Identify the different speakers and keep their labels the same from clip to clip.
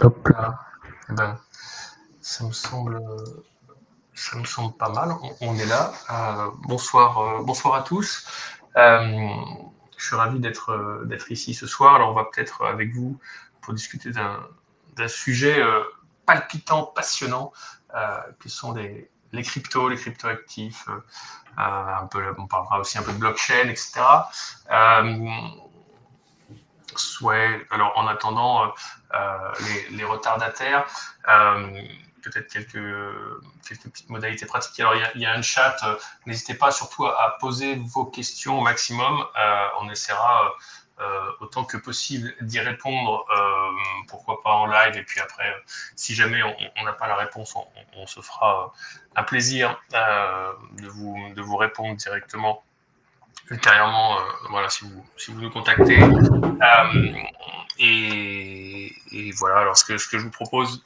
Speaker 1: Hop là. Eh ben, ça me semble, ça me semble pas mal. On est là. Bonsoir à tous. Je suis ravi d'être ici ce soir. Alors, on va peut-être avec vous pour discuter d'un sujet palpitant, passionnant, que sont les cryptos, les cryptoactifs. On parlera aussi un peu de blockchain, etc. Alors en attendant les retardataires, peut-être quelques petites modalités pratiques. Alors il y a un chat, n'hésitez pas surtout à poser vos questions au maximum, on essaiera autant que possible d'y répondre, pourquoi pas en live, et puis après, si jamais on n'a pas la réponse, on se fera un plaisir de vous répondre directement ultérieurement, voilà, si vous nous contactez. Et voilà, alors ce que je vous propose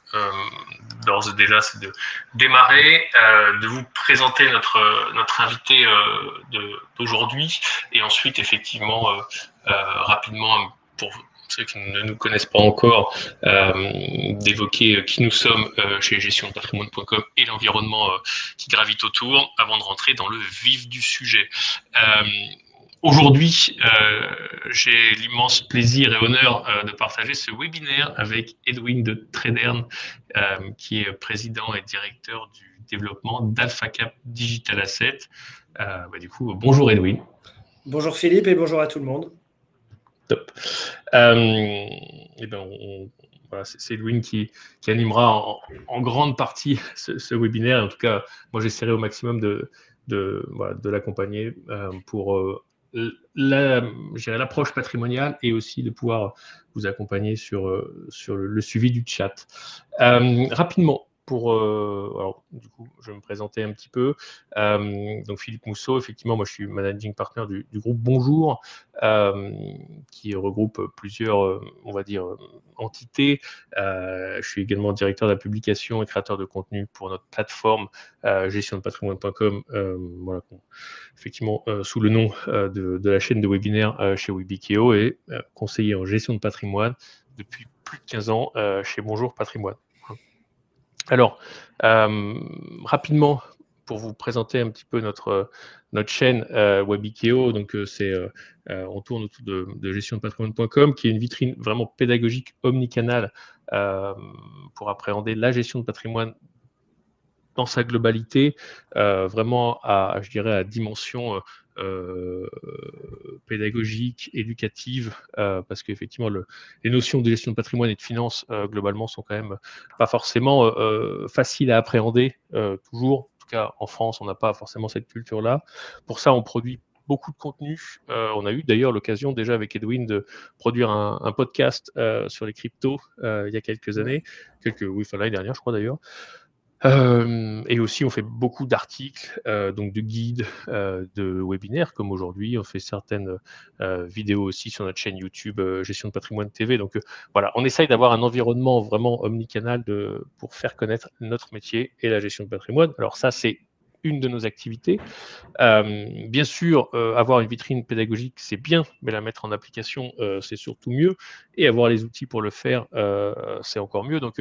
Speaker 1: d'ores et déjà, c'est de démarrer, de vous présenter notre invité d'aujourd'hui, et ensuite, effectivement, rapidement, pour ceux qui ne nous connaissent pas encore, d'évoquer qui nous sommes chez gestiondepatrimoine.com et l'environnement qui gravite autour, avant de rentrer dans le vif du sujet. Aujourd'hui, j'ai l'immense plaisir et honneur de partager ce webinaire avec Edwin de Tredern, qui est président et directeur du développement d'AlphaCap Digital Asset. Du coup, bonjour Edwin.
Speaker 2: Bonjour Philippe et bonjour à tout le monde.
Speaker 1: Top. Voilà, c'est Edwin qui animera en grande partie ce webinaire. En tout cas, moi, j'essaierai au maximum de l'accompagner pour l'approche patrimoniale, et aussi de pouvoir vous accompagner sur le suivi du chat. Rapidement, alors, du coup, je vais me présenter un petit peu. Donc, Philippe Mousseau, effectivement, moi, je suis managing partner du groupe Bonjour, qui regroupe plusieurs, on va dire, entités. Je suis également directeur de la publication et créateur de contenu pour notre plateforme gestiondepatrimoine.com, voilà, effectivement, sous le nom de la chaîne de webinaire chez Webikeo, et conseiller en gestion de patrimoine depuis plus de 15 ans chez Bonjour Patrimoine. Alors, rapidement, pour vous présenter un petit peu notre chaîne Webikeo, donc on tourne autour de gestiondepatrimoine.com, qui est une vitrine vraiment pédagogique omnicanale pour appréhender la gestion de patrimoine dans sa globalité, vraiment je dirais à dimension pédagogique, éducative, parce qu'effectivement les notions de gestion de patrimoine et de finance globalement sont quand même pas forcément faciles à appréhender toujours. En tout cas, en France, on n'a pas forcément cette culture-là. Pour ça, on produit beaucoup de contenu. On a eu d'ailleurs l'occasion déjà avec Edwin de produire un podcast sur les cryptos il y a quelques années, l'année dernière, je crois d'ailleurs. Et aussi, on fait beaucoup d'articles, donc de guides, de webinaires, comme aujourd'hui. On fait certaines vidéos aussi sur notre chaîne YouTube Gestion de Patrimoine TV. Donc voilà, on essaye d'avoir un environnement vraiment omnicanal pour faire connaître notre métier et la gestion de patrimoine. Alors ça, c'est une de nos activités. Bien sûr, avoir une vitrine pédagogique, c'est bien, mais la mettre en application, c'est surtout mieux. Et avoir les outils pour le faire, c'est encore mieux. Donc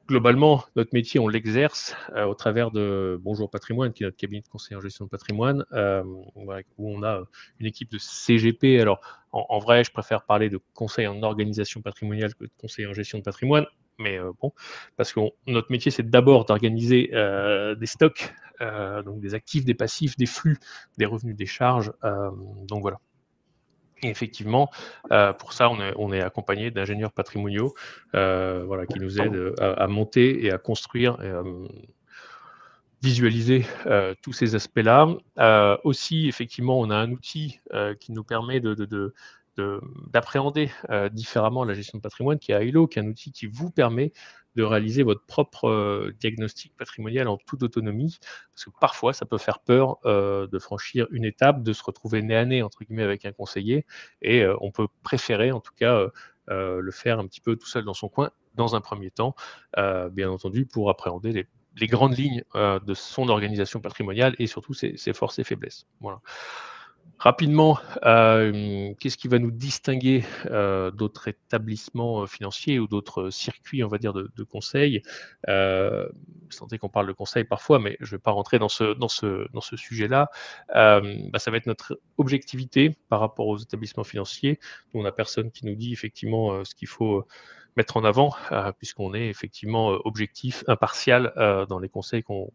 Speaker 1: globalement, notre métier, on l'exerce au travers de Bonjour Patrimoine, qui est notre cabinet de conseil en gestion de patrimoine, où on a une équipe de CGP. Alors, en vrai, je préfère parler de conseil en organisation patrimoniale que de conseil en gestion de patrimoine. Mais bon, parce que notre métier, c'est d'abord d'organiser des stocks, donc des actifs, des passifs, des flux, des revenus, des charges. Donc voilà. Et effectivement, pour ça, on est accompagné d'ingénieurs patrimoniaux qui nous aident à monter et à construire et à visualiser tous ces aspects-là. Aussi, effectivement, on a un outil qui nous permet d'appréhender différemment la gestion de patrimoine, qui est Ailo, qui est un outil qui vous permet de réaliser votre propre diagnostic patrimonial en toute autonomie, parce que parfois, ça peut faire peur de franchir une étape, de se retrouver nez à nez, entre guillemets, avec un conseiller, et on peut préférer, en tout cas, le faire un petit peu tout seul dans son coin, dans un premier temps, bien entendu, pour appréhender les grandes lignes de son organisation patrimoniale et surtout ses forces et faiblesses. Voilà. Rapidement, qu'est-ce qui va nous distinguer, d'autres établissements, financiers ou d'autres circuits, on va dire, de conseil? Sans qu'on parle de conseil parfois, mais je ne vais pas rentrer dans ce sujet-là. Ça va être notre objectivité par rapport aux établissements financiers. Nous, on a personne qui nous dit effectivement, ce qu'il faut mettre en avant, puisqu'on est effectivement, objectif, impartial, dans les conseils qu'on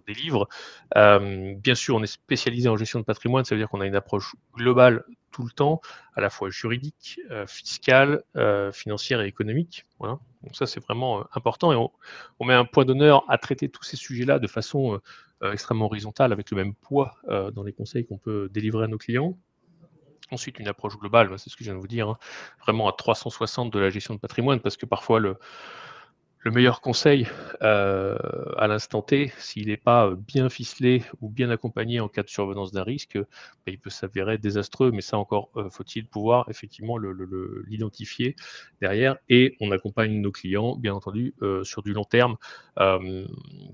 Speaker 1: délivre. Bien sûr, on est spécialisé en gestion de patrimoine, ça veut dire qu'on a une approche globale tout le temps, à la fois juridique, fiscale, financière et économique. Voilà. Donc ça, c'est vraiment important et on met un point d'honneur à traiter tous ces sujets-là de façon extrêmement horizontale, avec le même poids dans les conseils qu'on peut délivrer à nos clients. Ensuite, une approche globale, c'est ce que je viens de vous dire, hein, vraiment à 360 de la gestion de patrimoine, parce que parfois le meilleur conseil, à l'instant T, s'il n'est pas, bien ficelé ou bien accompagné en cas de survenance d'un risque, il peut s'avérer désastreux. Mais ça encore, faut-il pouvoir effectivement l'identifier derrière et on accompagne nos clients, bien entendu, sur du long terme, hem,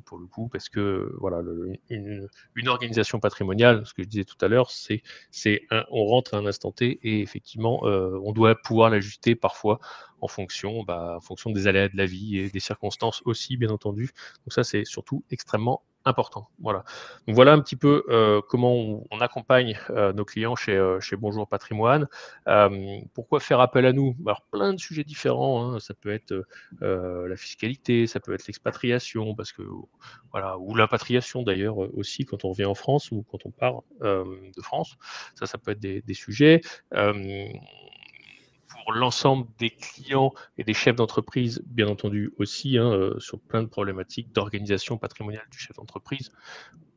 Speaker 1: pour le coup, parce que voilà, une organisation patrimoniale, ce que je disais tout à l'heure, on rentre à un instant T et effectivement, on doit pouvoir l'ajuster parfois en fonction des aléas de la vie et des circonstances aussi, bien entendu. Donc ça, c'est surtout extrêmement important. Voilà. Donc voilà un petit peu comment on accompagne nos clients chez Bonjour Patrimoine. Pourquoi faire appel à nous? Alors, plein de sujets différents, hein. Ça peut être la fiscalité, ça peut être l'expatriation, parce que voilà, ou l'impatriation d'ailleurs aussi quand on revient en France ou quand on part de France. Ça peut être des sujets. Euh, pour l'ensemble des clients et des chefs d'entreprise, bien entendu aussi, hein, sur plein de problématiques d'organisation patrimoniale du chef d'entreprise,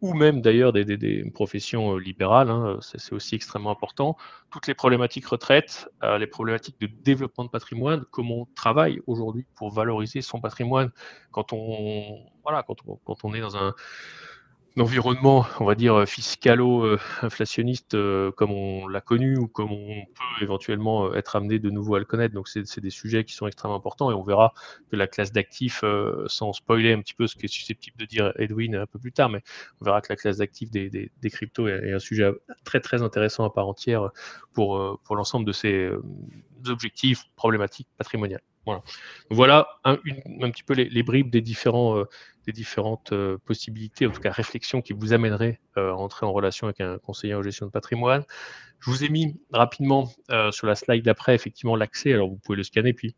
Speaker 1: ou même d'ailleurs des professions libérales, hein, c'est aussi extrêmement important. Toutes les problématiques retraite, les problématiques de développement de patrimoine, comment on travaille aujourd'hui pour valoriser son patrimoine quand on est dans un environnement, on va dire, fiscalo-inflationniste, comme on l'a connu ou comme on peut éventuellement, être amené de nouveau à le connaître. Donc c'est des sujets qui sont extrêmement importants et on verra que la classe d'actifs, sans spoiler un petit peu ce qui est susceptible de dire Edwin un peu plus tard, mais on verra que la classe d'actifs des cryptos est un sujet très, très intéressant à part entière pour l'ensemble de ces, objectifs, problématiques patrimoniales. Voilà un petit peu les bribes des différentes possibilités, en tout cas réflexions qui vous amèneraient à entrer en relation avec un conseiller en gestion de patrimoine. Je vous ai mis rapidement sur la slide d'après effectivement l'accès, alors vous pouvez le scanner puis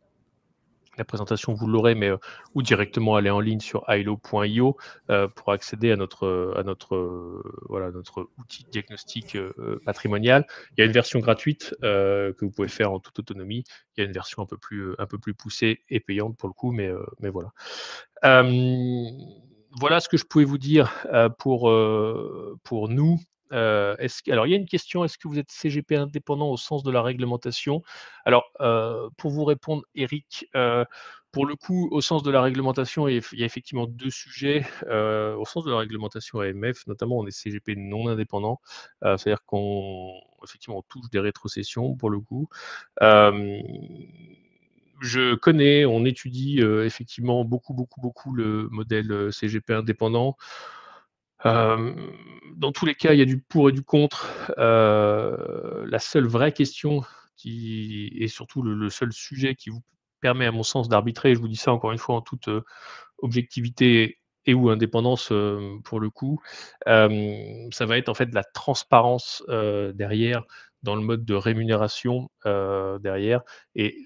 Speaker 1: la présentation vous l'aurez, mais ou directement aller en ligne sur ailo.io pour accéder à notre outil de diagnostic patrimonial. Il y a une version gratuite que vous pouvez faire en toute autonomie. Il y a une version un peu plus poussée et payante pour le coup, mais voilà. Voilà ce que je pouvais vous dire pour nous. Alors, il y a une question, est-ce que vous êtes CGP indépendant au sens de la réglementation? Alors, pour vous répondre, Eric, pour le coup, au sens de la réglementation, il y a effectivement deux sujets. Au sens de la réglementation AMF, notamment, on est CGP non indépendant. C'est-à-dire qu'effectivement, on touche des rétrocessions pour le coup. Euh, on étudie effectivement beaucoup, beaucoup, beaucoup le modèle CGP indépendant. Dans tous les cas, il y a du pour et du contre. La seule vraie question et surtout le seul sujet qui vous permet, à mon sens, d'arbitrer, et je vous dis ça encore une fois en toute objectivité et ou indépendance pour le coup, ça va être en fait de la transparence derrière, dans le mode de rémunération derrière et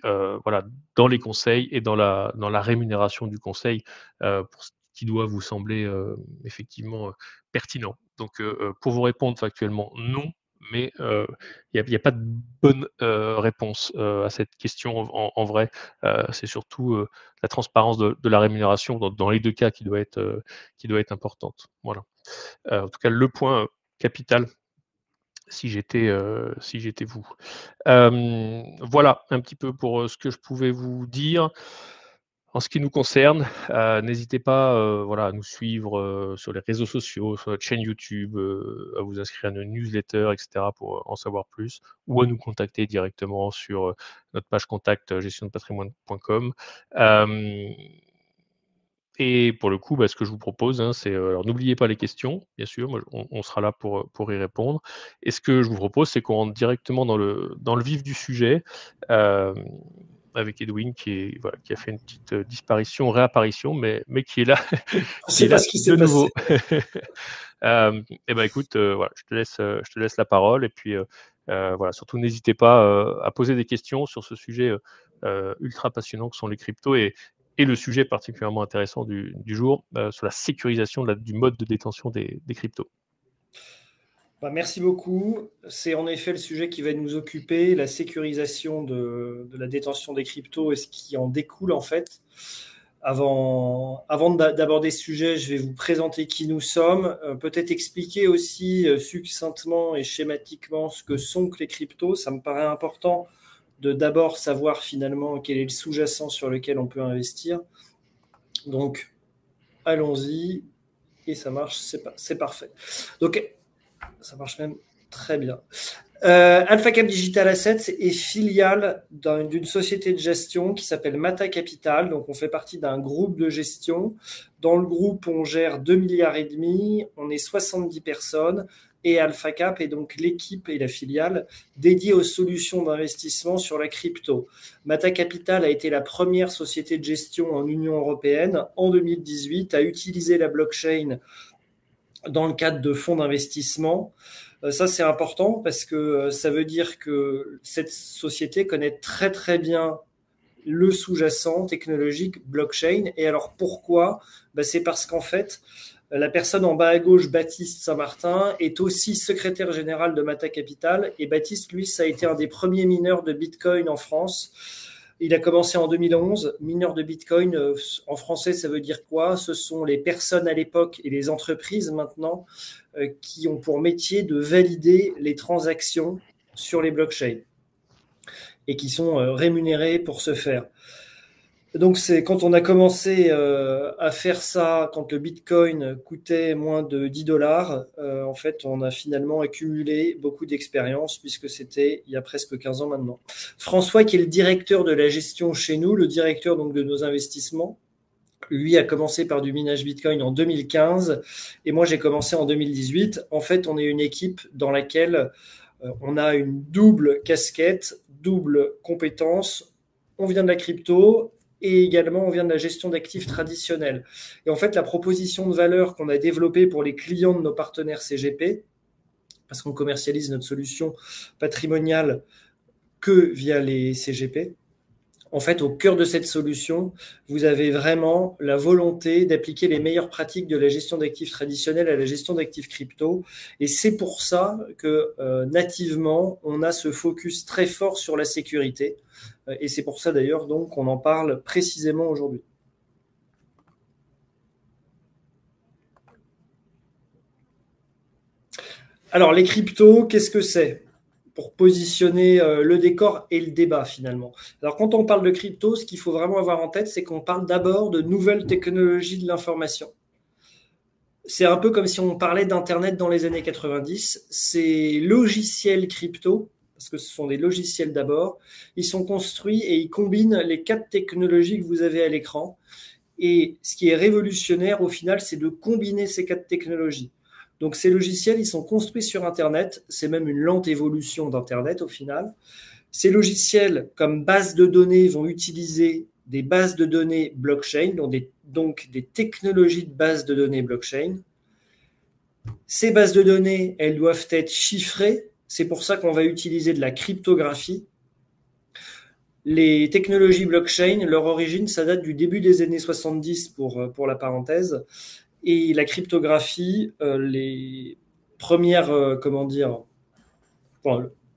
Speaker 1: voilà, dans les conseils et dans la rémunération du conseil pour ce qui doit vous sembler effectivement pertinent. Donc pour vous répondre factuellement, non, mais il y a pas de bonne réponse à cette question en vrai. C'est surtout la transparence de la rémunération dans les deux cas qui doit être importante. Voilà. En tout cas, le point capital si j'étais vous. Voilà un petit peu pour ce que je pouvais vous dire. En ce qui nous concerne, n'hésitez pas voilà, à nous suivre sur les réseaux sociaux, sur notre chaîne YouTube, à vous inscrire à nos newsletters, etc. pour en savoir plus, ou à nous contacter directement sur notre page contact gestiondepatrimoine.com. Et pour le coup, ce que je vous propose, hein, c'est, alors n'oubliez pas les questions, bien sûr, moi on sera là pour y répondre. Et ce que je vous propose, c'est qu'on rentre directement dans le vif du sujet, hem, avec Edwin voilà, qui a fait une petite, disparition, réapparition, mais qui est là
Speaker 2: On ne
Speaker 1: qui est
Speaker 2: sait pas
Speaker 1: là
Speaker 2: ce qui s'est
Speaker 1: de
Speaker 2: passé.
Speaker 1: nouveau. Et écoute, voilà, je te laisse la parole et puis, voilà, surtout n'hésitez pas, à poser des questions sur ce sujet, ultra passionnant que sont les cryptos et le sujet particulièrement intéressant du jour, sur la sécurisation du mode de détention des cryptos.
Speaker 2: Merci beaucoup. C'est en effet le sujet qui va nous occuper, la sécurisation de la détention des cryptos et ce qui en découle en fait. Avant d'aborder ce sujet, je vais vous présenter qui nous sommes, peut-être expliquer aussi succinctement et schématiquement ce que sont que les cryptos. Ça me paraît important de d'abord savoir finalement quel est le sous-jacent sur lequel on peut investir. Donc, allons-y. Et ça marche, c'est parfait. Donc, ça marche même très bien. Alpha Cap Digital Assets est filiale d'une société de gestion qui s'appelle Mata Capital. Donc, on fait partie d'un groupe de gestion. Dans le groupe, on gère 2,5 milliards. On est 70 personnes. Et Alpha Cap est donc l'équipe et la filiale dédiée aux solutions d'investissement sur la crypto. Mata Capital a été la première société de gestion en Union européenne en 2018 à utiliser la blockchain dans le cadre de fonds d'investissement. Ça, c'est important parce que ça veut dire que cette société connaît très, très bien le sous-jacent technologique blockchain. Et alors, pourquoi ? C'est parce qu'en fait, la personne en bas à gauche, Baptiste Saint-Martin, est aussi secrétaire général de Mata Capital. Et Baptiste, lui, ça a été un des premiers mineurs de Bitcoin en France. Il a commencé en 2011. Mineur de Bitcoin, en français, ça veut dire quoi ? Ce sont les personnes à l'époque et les entreprises maintenant qui ont pour métier de valider les transactions sur les blockchains et qui sont rémunérés pour ce faire. Donc, c'est quand on a commencé à faire ça, quand le Bitcoin coûtait moins de 10 $, en fait, on a finalement accumulé beaucoup d'expérience puisque c'était il y a presque 15 ans maintenant. François, qui est le directeur de la gestion chez nous, le directeur donc de nos investissements, lui a commencé par du minage Bitcoin en 2015 et moi j'ai commencé en 2018. En fait, on est une équipe dans laquelle on a une double casquette, double compétence. On vient de la crypto et également on vient de la gestion d'actifs traditionnels. Et en fait, la proposition de valeur qu'on a développée pour les clients de nos partenaires CGP, parce qu'on commercialise notre solution patrimoniale que via les CGP, en fait, au cœur de cette solution, vous avez vraiment la volonté d'appliquer les meilleures pratiques de la gestion d'actifs traditionnels à la gestion d'actifs crypto. Et c'est pour ça que nativement, on a ce focus très fort sur la sécurité. Et c'est pour ça d'ailleurs donc qu'on en parle précisément aujourd'hui. Alors, les cryptos, qu'est-ce que c'est ? Pour positionner le décor et le débat finalement. Alors quand on parle de crypto, ce qu'il faut vraiment avoir en tête, c'est qu'on parle d'abord de nouvelles technologies de l'information. C'est un peu comme si on parlait d'Internet dans les années 90. Ces logiciels crypto, parce que ce sont des logiciels d'abord, ils sont construits et ils combinent les 4 technologies que vous avez à l'écran. Et ce qui est révolutionnaire au final, c'est de combiner ces 4 technologies. Donc ces logiciels, ils sont construits sur Internet. C'est même une lente évolution d'Internet au final. Ces logiciels, comme base de données, vont utiliser des bases de données blockchain, donc des technologies de bases de données blockchain. Ces bases de données, elles doivent être chiffrées. C'est pour ça qu'on va utiliser de la cryptographie. Les technologies blockchain, leur origine, ça date du début des années 70 pour la parenthèse. Et la cryptographie, les premières,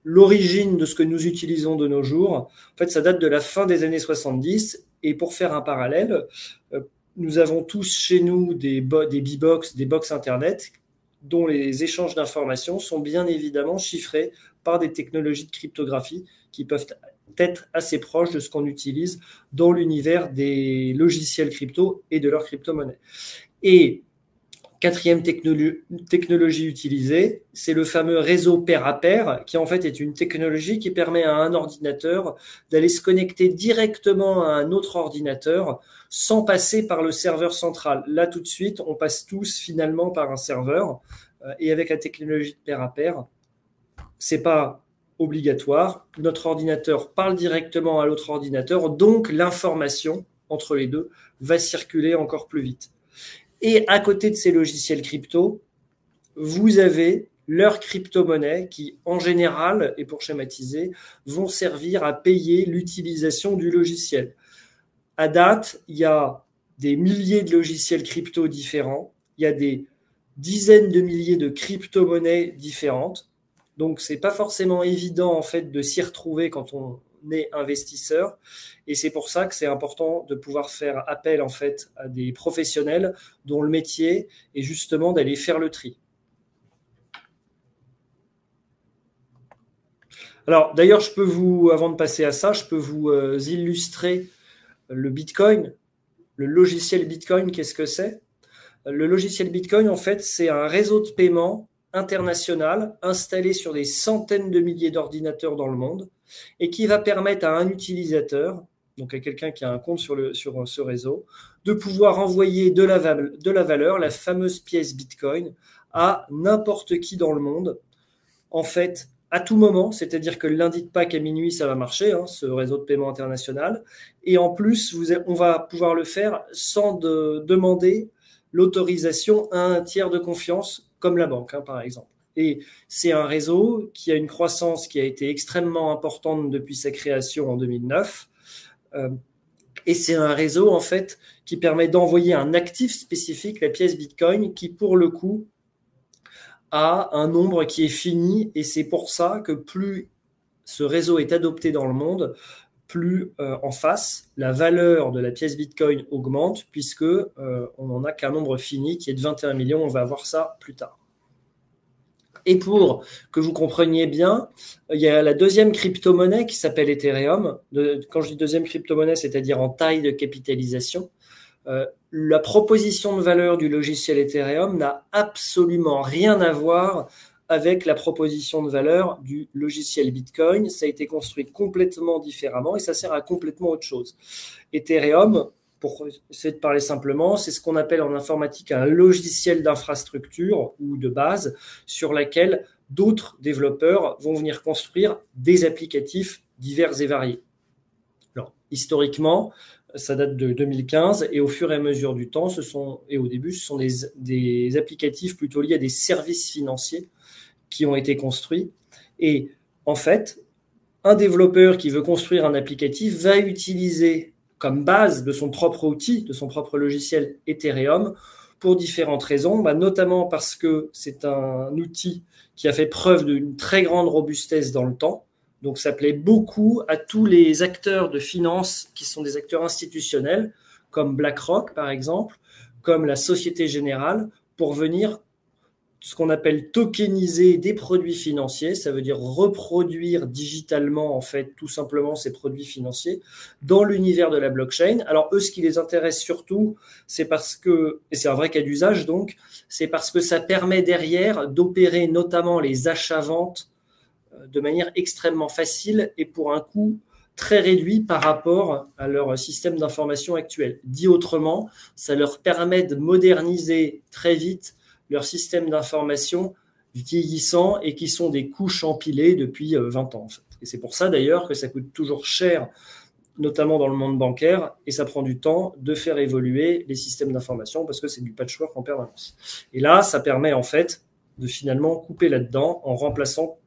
Speaker 2: l'origine de ce que nous utilisons de nos jours, en fait, ça date de la fin des années 70. Et pour faire un parallèle, nous avons tous chez nous des B-Box, des box Internet, dont les échanges d'informations sont bien évidemment chiffrés par des technologies de cryptographie qui peuvent être assez proches de ce qu'on utilise dans l'univers des logiciels crypto et de leur crypto-monnaie. Et Quatrième technologie utilisée, c'est le fameux réseau pair à pair, qui en fait est une technologie qui permet à un ordinateur d'aller se connecter directement à un autre ordinateur sans passer par le serveur central. Là, tout de suite, on passe tous finalement par un serveur. Et avec la technologie de pair à pair, c'est pas obligatoire. Notre ordinateur parle directement à l'autre ordinateur, donc l'information entre les deux va circuler encore plus vite. Et à côté de ces logiciels crypto, vous avez leurs crypto-monnaies qui, en général, et pour schématiser, vont servir à payer l'utilisation du logiciel. À date, il y a des milliers de logiciels crypto différents, il y a des dizaines de milliers de crypto-monnaies différentes. Donc, c'est pas forcément évident en fait de s'y retrouver quand on est investisseur, et c'est pour ça que c'est important de pouvoir faire appel en fait à des professionnels dont le métier est justement d'aller faire le tri. Alors, d'ailleurs, avant de passer à ça, je peux vous illustrer le Bitcoin, le logiciel Bitcoin. Qu'est-ce que c'est? Le logiciel Bitcoin, en fait, c'est un réseau de paiement international installé sur des centaines de milliers d'ordinateurs dans le monde et qui va permettre à un utilisateur, donc à quelqu'un qui a un compte sur ce réseau, de pouvoir envoyer de la valeur, la fameuse pièce Bitcoin, à n'importe qui dans le monde, en fait, à tout moment, c'est-à-dire que le lundi de Pâques à minuit, ça va marcher, ce réseau de paiement international, et en plus, on va pouvoir le faire sans demander l'autorisation à un tiers de confiance, comme la banque, par exemple. Et c'est un réseau qui a une croissance qui a été extrêmement importante depuis sa création en 2009. Et c'est un réseau, en fait, qui permet d'envoyer un actif spécifique, la pièce Bitcoin, qui, pour le coup, a un nombre qui est fini. Et c'est pour ça que plus ce réseau est adopté dans le monde, plus en face, la valeur de la pièce Bitcoin augmente, puisque on n'en a qu'un nombre fini qui est de 21 millions. On va voir ça plus tard. Et pour que vous compreniez bien, il y a la deuxième crypto-monnaie qui s'appelle Ethereum. Quand je dis deuxième crypto-monnaie, c'est-à-dire en taille de capitalisation. La proposition de valeur du logiciel Ethereum n'a absolument rien à voir avec la proposition de valeur du logiciel Bitcoin. Ça a été construit complètement différemment et ça sert à complètement autre chose. Ethereum, pour essayer de parler simplement, c'est ce qu'on appelle en informatique un logiciel d'infrastructure ou de base sur laquelle d'autres développeurs vont venir construire des applicatifs divers et variés. Alors, historiquement, ça date de 2015 et au fur et à mesure du temps, au début, ce sont des applicatifs plutôt liés à des services financiers qui ont été construits. Et en fait, un développeur qui veut construire un applicatif va utiliser comme base de son propre outil, de son propre logiciel Ethereum, pour différentes raisons, notamment parce que c'est un outil qui a fait preuve d'une très grande robustesse dans le temps. Donc ça plaît beaucoup à tous les acteurs de finance qui sont des acteurs institutionnels, comme BlackRock par exemple, comme la Société Générale, pour venir ce qu'on appelle tokeniser des produits financiers, ça veut dire reproduire digitalement en fait tout simplement ces produits financiers dans l'univers de la blockchain. Alors eux, ce qui les intéresse surtout, c'est parce que, et c'est un vrai cas d'usage donc, c'est parce que ça permet derrière d'opérer notamment les achats-ventes de manière extrêmement facile et pour un coût très réduit par rapport à leur système d'information actuel. Dit autrement, ça leur permet de moderniser très vite leur système d'information vieillissant et qui sont des couches empilées depuis 20 ans. En fait. Et c'est pour ça d'ailleurs que ça coûte toujours cher, notamment dans le monde bancaire, et ça prend du temps de faire évoluer les systèmes d'information parce que c'est du patchwork en permanence. Et là, ça permet en fait de finalement couper là-dedans en remplaçant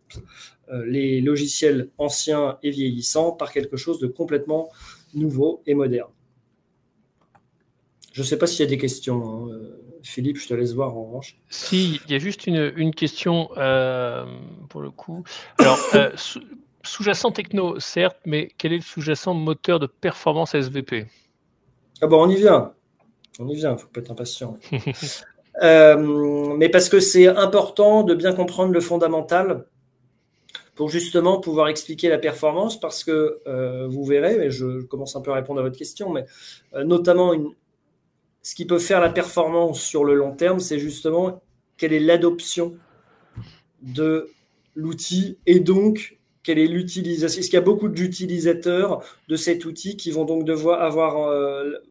Speaker 2: les logiciels anciens et vieillissants par quelque chose de complètement nouveau et moderne. Je ne sais pas s'il y a des questions. Philippe, je te laisse voir en revanche.
Speaker 1: Si, il y a juste une question pour le coup. Alors, sous-jacent techno, certes, mais quel est le sous-jacent moteur de performance SVP?
Speaker 2: Ah bon, on y vient. On y vient, il ne faut pas être impatient. Mais parce que c'est important de bien comprendre le fondamental pour justement pouvoir expliquer la performance, parce que vous verrez, mais je commence un peu à répondre à votre question, mais notamment ce qui peut faire la performance sur le long terme, c'est justement quelle est l'adoption de l'outil et donc quelle est l'utilisation. Est-ce qu'il y a beaucoup d'utilisateurs de cet outil qui vont donc devoir avoir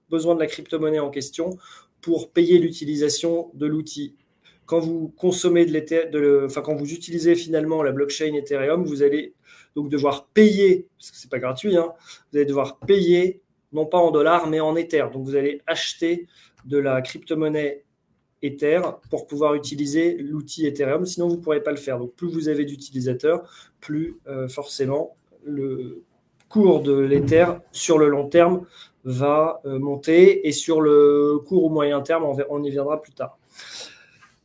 Speaker 2: besoin de la crypto-monnaie en question pour payer l'utilisation de l'outil? Quand vous consommez quand vous utilisez finalement la blockchain Ethereum, vous allez donc devoir payer, parce que c'est pas gratuit, hein, vous allez devoir payer non pas en dollars mais en Ether. Donc vous allez acheter de la crypto-monnaie Ether pour pouvoir utiliser l'outil Ethereum, sinon vous ne pourrez pas le faire. Donc plus vous avez d'utilisateurs, plus forcément le cours de l'Ether sur le long terme va monter, et sur le court ou moyen terme, on y viendra plus tard.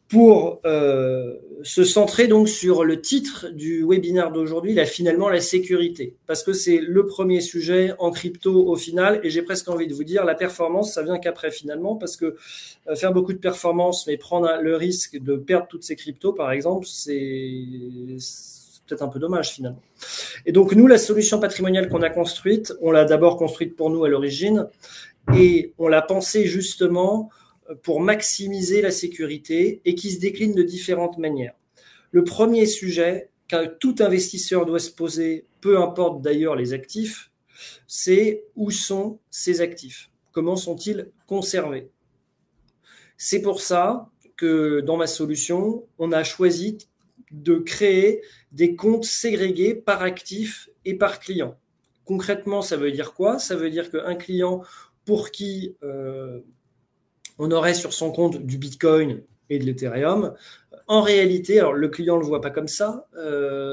Speaker 2: Pour se centrer donc sur le titre du webinaire d'aujourd'hui, finalement la sécurité, parce que c'est le premier sujet en crypto au final, et j'ai presque envie de vous dire la performance, ça vient qu'après finalement, parce que faire beaucoup de performance mais prendre le risque de perdre toutes ces cryptos par exemple, c'est peut-être un peu dommage finalement. Et donc nous, la solution patrimoniale qu'on a construite, on l'a d'abord construite pour nous à l'origine, et on l'a pensée justement pour maximiser la sécurité et qui se décline de différentes manières. Le premier sujet qu'un tout investisseur doit se poser, peu importe d'ailleurs les actifs, c'est où sont ces actifs? Comment sont-ils conservés? C'est pour ça que dans ma solution, on a choisi de créer des comptes ségrégés par actif et par client. Concrètement, ça veut dire quoi? Ça veut dire qu'un client pour qui on aurait sur son compte du Bitcoin et de l'Ethereum. En réalité, alors le client ne le voit pas comme ça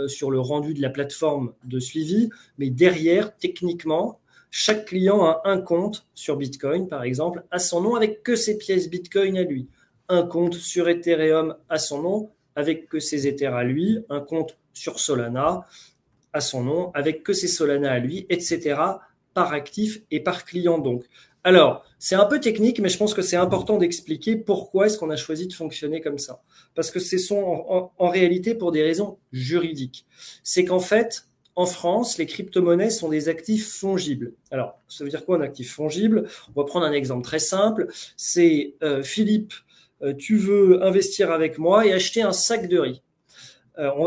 Speaker 2: sur le rendu de la plateforme de suivi, mais derrière, techniquement, chaque client a un compte sur Bitcoin, par exemple, à son nom avec que ses pièces Bitcoin à lui. Un compte sur Ethereum à son nom avec que ses Ethers à lui. Un compte sur Solana à son nom avec que ses Solana à lui, etc. par actif et par client donc. Alors, c'est un peu technique, mais je pense que c'est important d'expliquer pourquoi est-ce qu'on a choisi de fonctionner comme ça. Parce que ce sont en réalité pour des raisons juridiques. C'est qu'en fait, en France, les crypto-monnaies sont des actifs fongibles. Alors, ça veut dire quoi un actif fongible? On va prendre un exemple très simple. C'est Philippe, tu veux investir avec moi et acheter un sac de riz.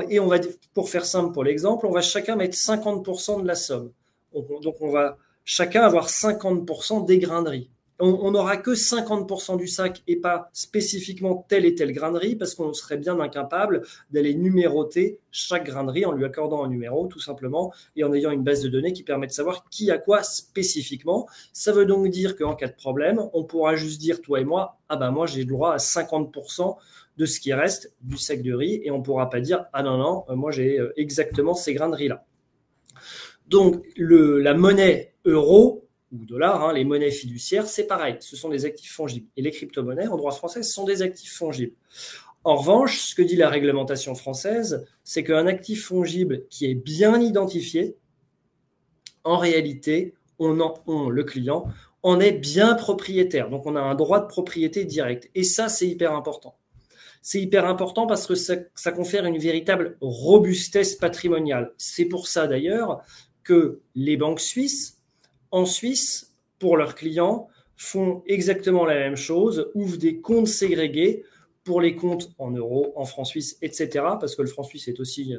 Speaker 2: Et on va, pour faire simple pour l'exemple, on va chacun mettre 50% de la somme. Donc on va chacun avoir 50% des grains de riz. On n'aura que 50% du sac et pas spécifiquement telle et telle grain de riz, parce qu'on serait bien incapable d'aller numéroter chaque grain de riz en lui accordant un numéro tout simplement et en ayant une base de données qui permet de savoir qui a quoi spécifiquement. Ça veut donc dire qu'en cas de problème, on pourra juste dire toi et moi, ah ben moi j'ai le droit à 50% de ce qui reste du sac de riz, et on ne pourra pas dire ah non, moi j'ai exactement ces grains de riz là. Donc la monnaie euro ou dollar, les monnaies fiduciaires, c'est pareil, ce sont des actifs fongibles. Et les crypto-monnaies, en droit français, sont des actifs fongibles. En revanche, ce que dit la réglementation française, c'est qu'un actif fongible qui est bien identifié, en réalité, le client en est bien propriétaire. Donc on a un droit de propriété direct. Et ça, c'est hyper important. C'est hyper important parce que ça confère une véritable robustesse patrimoniale. C'est pour ça d'ailleurs que les banques suisses, en Suisse, pour leurs clients, font exactement la même chose, ouvrent des comptes ségrégés pour les comptes en euros, en francs suisses, etc., parce que le franc suisse est aussi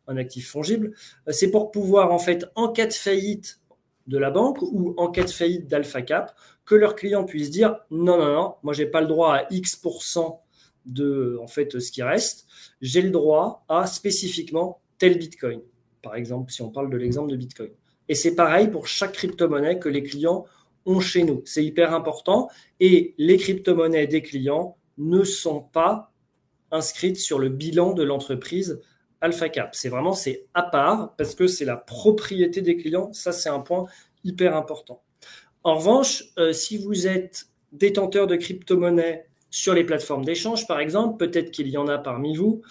Speaker 2: un actif fongible. C'est pour pouvoir, en fait, en cas de faillite de la banque ou en cas de faillite d'Alpha Cap, que leurs clients puissent dire non, moi, j'ai pas le droit à X% de ce qui reste, j'ai le droit à spécifiquement tel Bitcoin, par exemple, si on parle de l'exemple de Bitcoin. Et c'est pareil pour chaque crypto-monnaie que les clients ont chez nous. C'est hyper important. Et les crypto-monnaies des clients ne sont pas inscrites sur le bilan de l'entreprise AlphaCap. C'est à part parce que c'est la propriété des clients. Ça, c'est un point hyper important. En revanche, si vous êtes détenteur de crypto-monnaies sur les plateformes d'échange, par exemple, peut-être qu'il y en a parmi vous,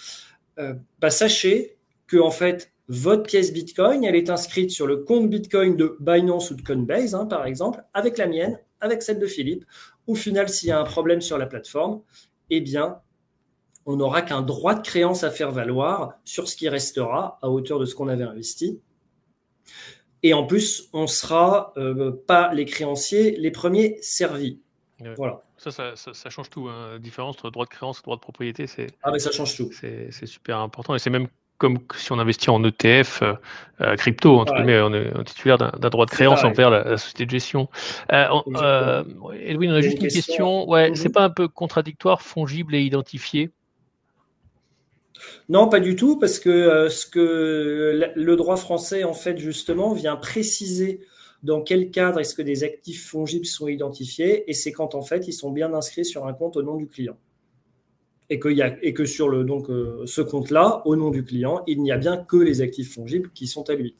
Speaker 2: sachez que en fait, votre pièce Bitcoin, elle est inscrite sur le compte Bitcoin de Binance ou de Coinbase, par exemple, avec la mienne, avec celle de Philippe. Au final, s'il y a un problème sur la plateforme, eh bien, on n'aura qu'un droit de créance à faire valoir sur ce qui restera à hauteur de ce qu'on avait investi. Et en plus, on ne sera pas les créanciers les premiers servis.
Speaker 1: Ouais.
Speaker 2: Voilà.
Speaker 1: Ça change tout, hein. La différence entre droit de créance et droit de propriété,
Speaker 2: Ah, mais ça change tout.
Speaker 1: c'est super important et c'est même comme si on investit en ETF, crypto, entre
Speaker 2: Pareil.
Speaker 1: guillemets, on est titulaire d'un droit de
Speaker 2: C'est
Speaker 1: créance
Speaker 2: pareil.
Speaker 1: envers la société de gestion.
Speaker 2: Exactement.
Speaker 1: Edwin, on a
Speaker 2: Il y a une
Speaker 1: juste une
Speaker 2: question.
Speaker 1: question. Ouais, c'est
Speaker 2: Mhm.
Speaker 1: pas un peu contradictoire, fongible et identifié?
Speaker 2: Non, pas du tout, parce que le droit français, en fait, justement, vient préciser dans quel cadre est-ce que des actifs fongibles sont identifiés, et c'est quand, en fait, ils sont bien inscrits sur un compte au nom du client. Et que sur ce compte-là, au nom du client, il n'y a bien que les actifs fongibles qui sont à lui.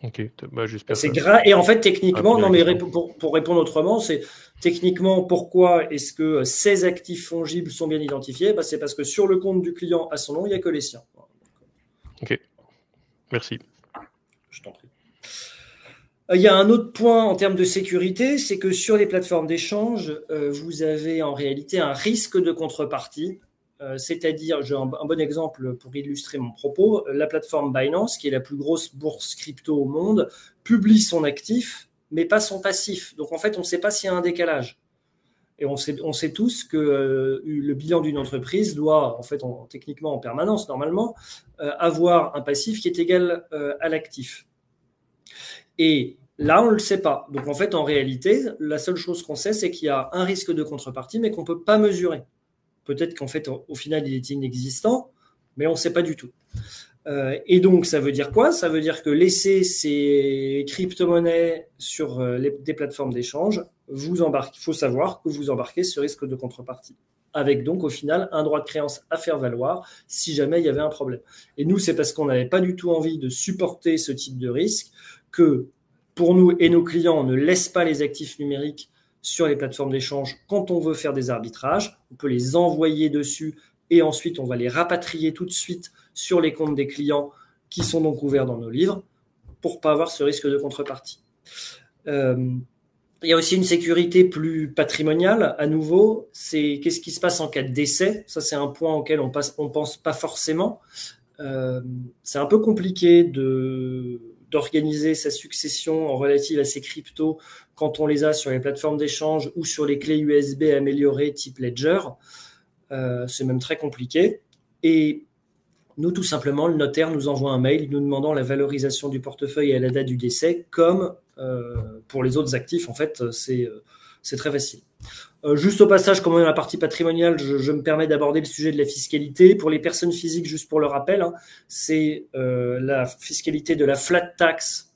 Speaker 1: OK, bah, j'espère que ça
Speaker 2: Et en fait,
Speaker 1: a
Speaker 2: techniquement,
Speaker 1: répondu à
Speaker 2: non,
Speaker 1: la
Speaker 2: mais
Speaker 1: question.
Speaker 2: pour répondre autrement, c'est techniquement pourquoi est-ce que ces actifs fongibles sont bien identifiés? Bah, c'est parce que sur le compte du client à son nom, il n'y a que les siens.
Speaker 1: OK, merci.
Speaker 2: Je t'en prie. Il y a un autre point en termes de sécurité, c'est que sur les plateformes d'échange, vous avez en réalité un risque de contrepartie. C'est-à-dire, j'ai un bon exemple pour illustrer mon propos, la plateforme Binance, qui est la plus grosse bourse crypto au monde, publie son actif, mais pas son passif. Donc en fait, on ne sait pas s'il y a un décalage. Et on sait tous que le bilan d'une entreprise doit, en fait, techniquement en permanence, normalement, avoir un passif qui est égal à l'actif. Et là, on ne le sait pas. Donc en fait, en réalité, la seule chose qu'on sait, c'est qu'il y a un risque de contrepartie, mais qu'on ne peut pas mesurer. Peut-être qu'en fait, au final, il est inexistant, mais on ne sait pas du tout. Et donc, ça veut dire quoi? Ça veut dire que laisser ces crypto-monnaies sur des plateformes d'échange, il faut savoir que vous embarquez ce risque de contrepartie. Avec donc, au final, un droit de créance à faire valoir si jamais il y avait un problème. Et nous, c'est parce qu'on n'avait pas du tout envie de supporter ce type de risque que, pour nous et nos clients, on ne laisse pas les actifs numériques sur les plateformes d'échange quand on veut faire des arbitrages. On peut les envoyer dessus et ensuite, on va les rapatrier tout de suite sur les comptes des clients qui sont donc ouverts dans nos livres pour ne pas avoir ce risque de contrepartie. Il y a aussi une sécurité plus patrimoniale, à nouveau, c'est qu'est-ce qui se passe en cas de décès. Ça, c'est un point auquel on pense pas forcément. C'est un peu compliqué d'organiser sa succession en relative à ces cryptos quand on les a sur les plateformes d'échange ou sur les clés USB améliorées type Ledger. C'est même très compliqué. Et nous, tout simplement, le notaire nous envoie un mail nous demandant la valorisation du portefeuille à la date du décès, comme pour les autres actifs, en fait, c'est très facile. Juste au passage, comme on est dans la partie patrimoniale, je me permets d'aborder le sujet de la fiscalité. Pour les personnes physiques, juste pour le rappel, hein, c'est la fiscalité de la flat tax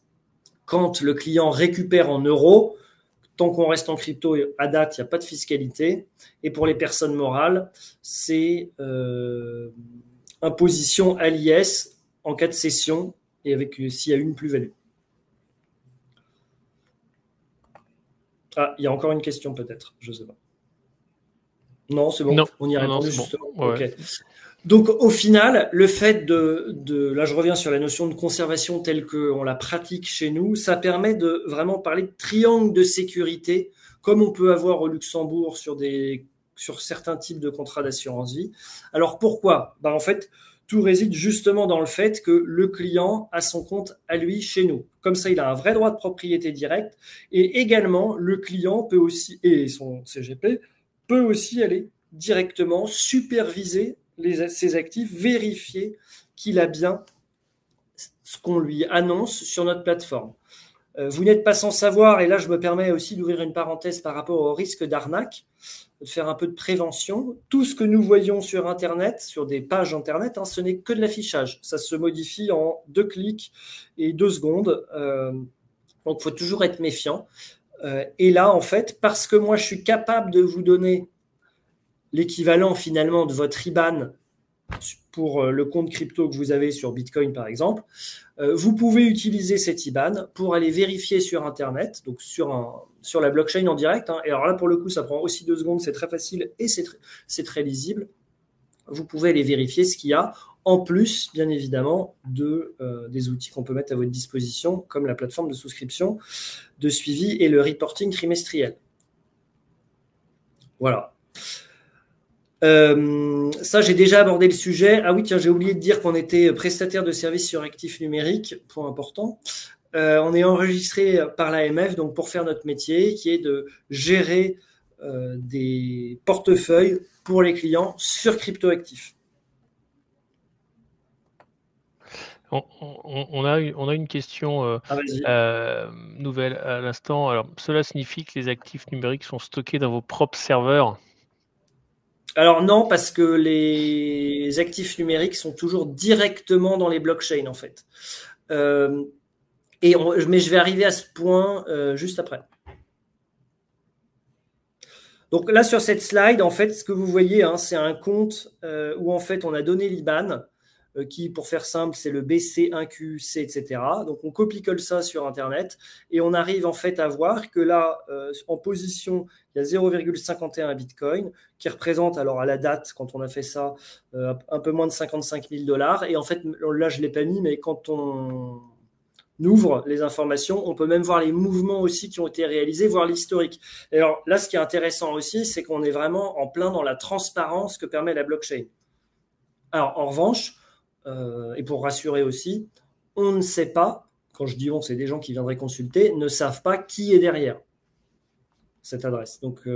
Speaker 2: quand le client récupère en euros. Tant qu'on reste en crypto, à date, il n'y a pas de fiscalité. Et pour les personnes morales, c'est imposition à l'IS en cas de cession et avec s'il y a une plus-value. Ah, il y a encore une question peut-être, je ne sais pas. Non, c'est bon,
Speaker 1: Non,
Speaker 2: on y a répondu
Speaker 1: c'est
Speaker 2: justement.
Speaker 1: bon. Ouais.
Speaker 2: Okay. Donc au final, le fait là je reviens sur la notion de conservation telle qu'on la pratique chez nous, ça permet de vraiment parler de triangle de sécurité, comme on peut avoir au Luxembourg sur certains types de contrats d'assurance vie. Alors pourquoi? En fait, tout réside justement dans le fait que le client a son compte à lui chez nous. Comme ça, il a un vrai droit de propriété direct. Et également, le client peut aussi, et son CGP, peut aussi aller directement superviser ses actifs, vérifier qu'il a bien ce qu'on lui annonce sur notre plateforme. Vous n'êtes pas sans savoir, et là je me permets aussi d'ouvrir une parenthèse par rapport au risque d'arnaque, de faire un peu de prévention. Tout ce que nous voyons sur Internet, sur des pages Internet, ce n'est que de l'affichage. Ça se modifie en 2 clics et 2 secondes. Donc il faut toujours être méfiant. Et là, en fait, parce que moi je suis capable de vous donner l'équivalent finalement de votre IBAN pour le compte crypto que vous avez sur Bitcoin par exemple, vous pouvez utiliser cet IBAN pour aller vérifier sur Internet, donc sur la blockchain en direct. Et alors là, pour le coup, ça prend aussi 2 secondes, c'est très facile et c'est très lisible. Vous pouvez aller vérifier ce qu'il y a, en plus, bien évidemment, des outils qu'on peut mettre à votre disposition, comme la plateforme de souscription, de suivi et le reporting trimestriel. Voilà. Ça, j'ai déjà abordé le sujet. Ah oui, tiens, j'ai oublié de dire qu'on était prestataire de services sur actifs numériques, point important. On est enregistré par l'AMF donc pour faire notre métier, qui est de gérer des portefeuilles pour les clients sur cryptoactifs.
Speaker 1: On a une question nouvelle à l'instant. Alors, cela signifie que les actifs numériques sont stockés dans vos propres serveurs?
Speaker 2: Alors non, parce que les actifs numériques sont toujours directement dans les blockchains, en fait. Mais je vais arriver à ce point juste après. Donc là, sur cette slide, en fait, ce que vous voyez, hein, c'est un compte où en fait on a donné l'IBAN, qui, pour faire simple, c'est le BC1QC, etc. Donc on copie-colle ça sur Internet et on arrive en fait à voir que là, en position, il y a 0,51 Bitcoin qui représente, alors à la date, quand on a fait ça, un peu moins de 55 000 $. Et en fait, là, je ne l'ai pas mis, mais quand on ouvre les informations, on peut même voir les mouvements aussi qui ont été réalisés, voir l'historique. Et alors là, ce qui est intéressant aussi, c'est qu'on est vraiment en plein dans la transparence que permet la blockchain. Alors en revanche, et pour rassurer aussi, on ne sait pas, quand je dis on, c'est des gens qui viendraient consulter, ne savent pas qui est derrière cette adresse. Donc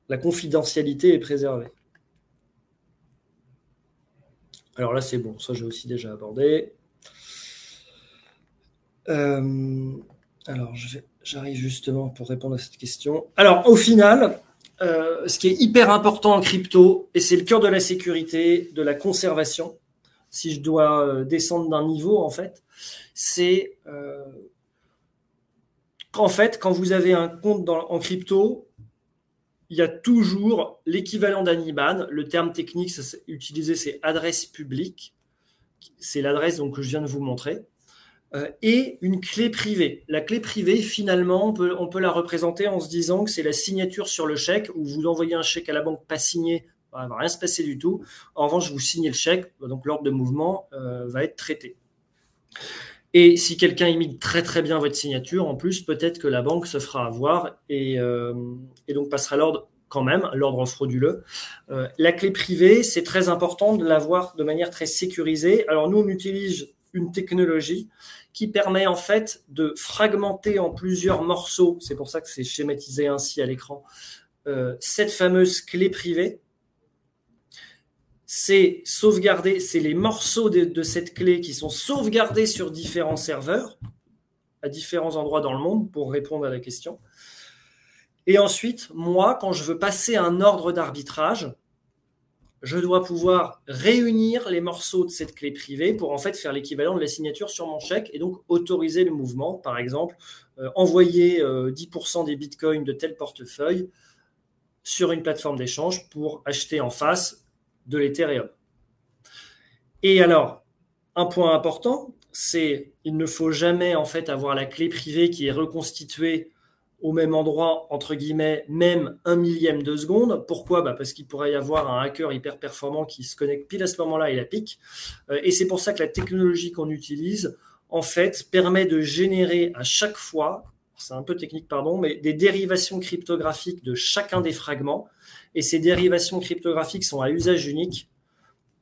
Speaker 2: la confidentialité est préservée. Alors là, c'est bon, ça j'ai aussi déjà abordé. Alors, j'arrive justement pour répondre à cette question. Alors, au final, ce qui est hyper important en crypto, et c'est le cœur de la sécurité, de la conservation, si je dois descendre d'un niveau, en fait, c'est qu'en fait, quand vous avez un compte en crypto, il y a toujours l'équivalent d'un IBAN. Le terme technique utilisé, c'est adresse publique. C'est l'adresse donc, que je viens de vous montrer. Et une clé privée. La clé privée, finalement, on peut la représenter en se disant que c'est la signature sur le chèque, où vous envoyez un chèque à la banque pas signé, il ne va rien se passer du tout. En revanche, vous signez le chèque, donc l'ordre de mouvement va être traité. Et si quelqu'un imite très très bien votre signature, en plus, peut-être que la banque se fera avoir et donc passera l'ordre quand même, l'ordre frauduleux. La clé privée, c'est très important de l'avoir de manière très sécurisée. Alors nous, on utilise une technologie qui permet en fait de fragmenter en plusieurs morceaux, c'est pour ça que c'est schématisé ainsi à l'écran, cette fameuse clé privée. C'est sauvegardé, c'est les morceaux de cette clé qui sont sauvegardés sur différents serveurs, à différents endroits dans le monde, pour répondre à la question. Et ensuite, moi, quand je veux passer un ordre d'arbitrage, je dois pouvoir réunir les morceaux de cette clé privée pour en fait faire l'équivalent de la signature sur mon chèque et donc autoriser le mouvement. Par exemple, envoyer 10% des bitcoins de tel portefeuille sur une plateforme d'échange pour acheter en face de l'Ethereum. Et alors, un point important, c'est qu'il ne faut jamais en fait avoir la clé privée qui est reconstituée au même endroit, entre guillemets, même 1/1000 de seconde. Pourquoi ? Parce qu'il pourrait y avoir un hacker hyper performant qui se connecte pile à ce moment-là et la pique. Et c'est pour ça que la technologie qu'on utilise, en fait, permet de générer à chaque fois, c'est un peu technique, pardon, mais des dérivations cryptographiques de chacun des fragments. Et ces dérivations cryptographiques sont à usage unique.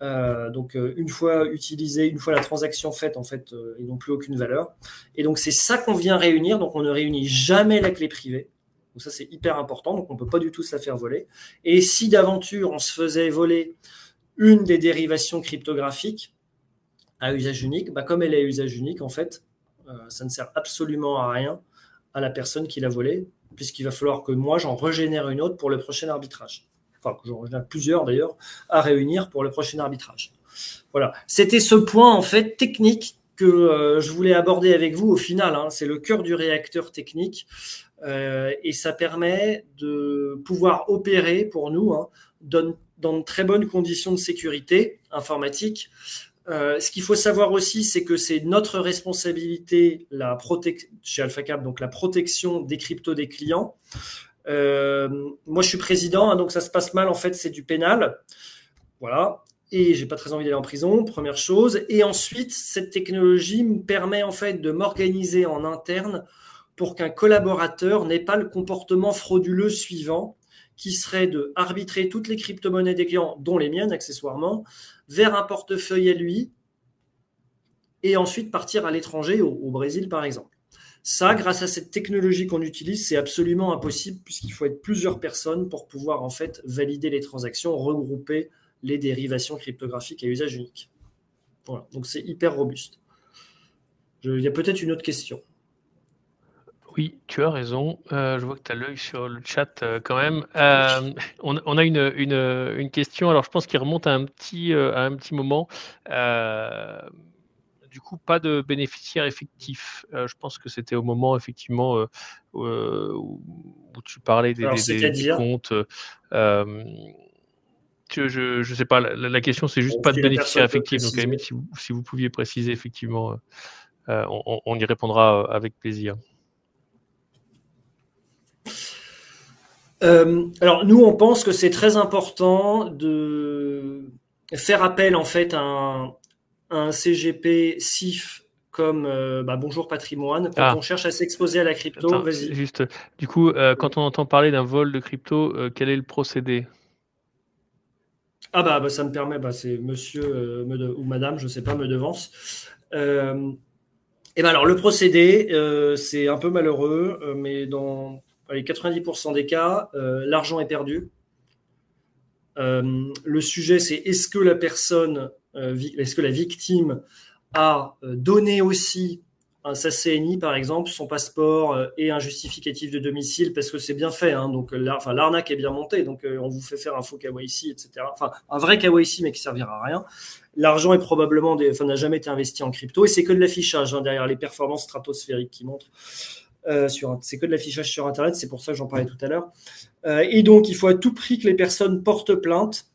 Speaker 2: Donc une fois utilisé, une fois la transaction faite, en fait, ils n'ont plus aucune valeur. Et donc c'est ça qu'on vient réunir. Donc on ne réunit jamais la clé privée. Donc ça c'est hyper important. Donc on ne peut pas du tout se la faire voler. Et si d'aventure on se faisait voler une des dérivations cryptographiques à usage unique, comme elle est à usage unique, en fait, ça ne sert absolument à rien à la personne qui l'a volée, puisqu'il va falloir que moi j'en régénère une autre pour le prochain arbitrage. Enfin, j'en ai plusieurs d'ailleurs à réunir pour le prochain arbitrage. Voilà, c'était ce point en fait technique que je voulais aborder avec vous au final. C'est le cœur du réacteur technique et ça permet de pouvoir opérer pour nous dans de très bonnes conditions de sécurité informatique. Ce qu'il faut savoir aussi, c'est que c'est notre responsabilité chez AlphaCap, donc la protection des cryptos des clients. Moi je suis président, donc ça se passe mal, en fait c'est du pénal, voilà, et j'ai pas très envie d'aller en prison, première chose. Et ensuite cette technologie me permet en fait de m'organiser en interne pour qu'un collaborateur n'ait pas le comportement frauduleux suivant, qui serait de arbitrer toutes les crypto-monnaies des clients, dont les miennes accessoirement, vers un portefeuille à lui et ensuite partir à l'étranger, au Brésil par exemple. Ça, grâce à cette technologie qu'on utilise, c'est absolument impossible puisqu'il faut être plusieurs personnes pour pouvoir en fait valider les transactions, regrouper les dérivations cryptographiques à usage unique. Voilà. Donc c'est hyper robuste. Il y a peut-être une autre question.
Speaker 1: Oui, tu as raison. Je vois que tu as l'œil sur le chat quand même. On a une question, alors je pense qu'il remonte à un petit moment. Du coup, pas de bénéficiaire effectif. Je pense que c'était au moment, effectivement, où tu parlais
Speaker 2: Alors
Speaker 1: des
Speaker 2: c'est-à-dire,
Speaker 1: comptes. Je sais pas, la question, c'est juste pas de
Speaker 2: si la
Speaker 1: bénéficiaire
Speaker 2: personne peut
Speaker 1: effectif. Donc, à la
Speaker 2: préciser.
Speaker 1: limite, si vous pouviez préciser, effectivement, on y répondra avec plaisir.
Speaker 2: Alors nous, on pense que c'est très important de faire appel en fait à un CGP CIF comme Bonjour Patrimoine quand
Speaker 1: Ah,
Speaker 2: on cherche à s'exposer à la crypto.
Speaker 1: attends,
Speaker 2: Vas-y.
Speaker 1: juste, du coup, quand on entend parler d'un vol de crypto, quel est le procédé?
Speaker 2: Ah ça me permet, c'est monsieur ou madame, je sais pas, me devance. Et alors le procédé, c'est un peu malheureux, mais dans les 90% des cas, l'argent est perdu. Le sujet, c'est est-ce que la personne, est-ce que la victime a donné aussi sa CNI, par exemple, son passeport et un justificatif de domicile, parce que c'est bien fait, hein, donc l'arnaque est bien montée, donc on vous fait faire un faux KYC, etc. Enfin, un vrai KYC, mais qui servira à rien. L'argent est probablement, n'a jamais été investi en crypto, et c'est que de l'affichage hein, derrière les performances stratosphériques qui montrent. C'est que de l'affichage sur Internet, c'est pour ça que j'en parlais tout à l'heure. Et donc, il faut à tout prix que les personnes portent plainte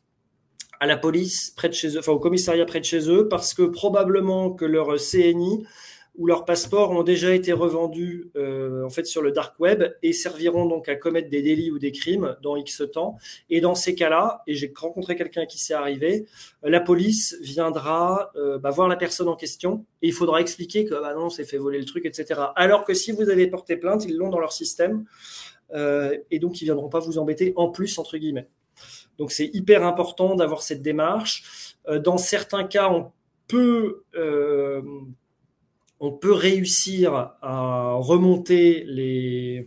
Speaker 2: à la police près de chez eux, enfin au commissariat près de chez eux, parce que probablement que leur CNI ou leur passeport ont déjà été revendus en fait sur le dark web et serviront donc à commettre des délits ou des crimes dans X temps. Et dans ces cas-là, et j'ai rencontré quelqu'un qui s'est arrivé, la police viendra voir la personne en question et il faudra expliquer que non, on s'est fait voler le truc, etc. Alors que si vous avez porté plainte, ils l'ont dans leur système et donc ils viendront pas vous embêter en plus entre guillemets. Donc c'est hyper important d'avoir cette démarche. Dans certains cas, on peut réussir à remonter les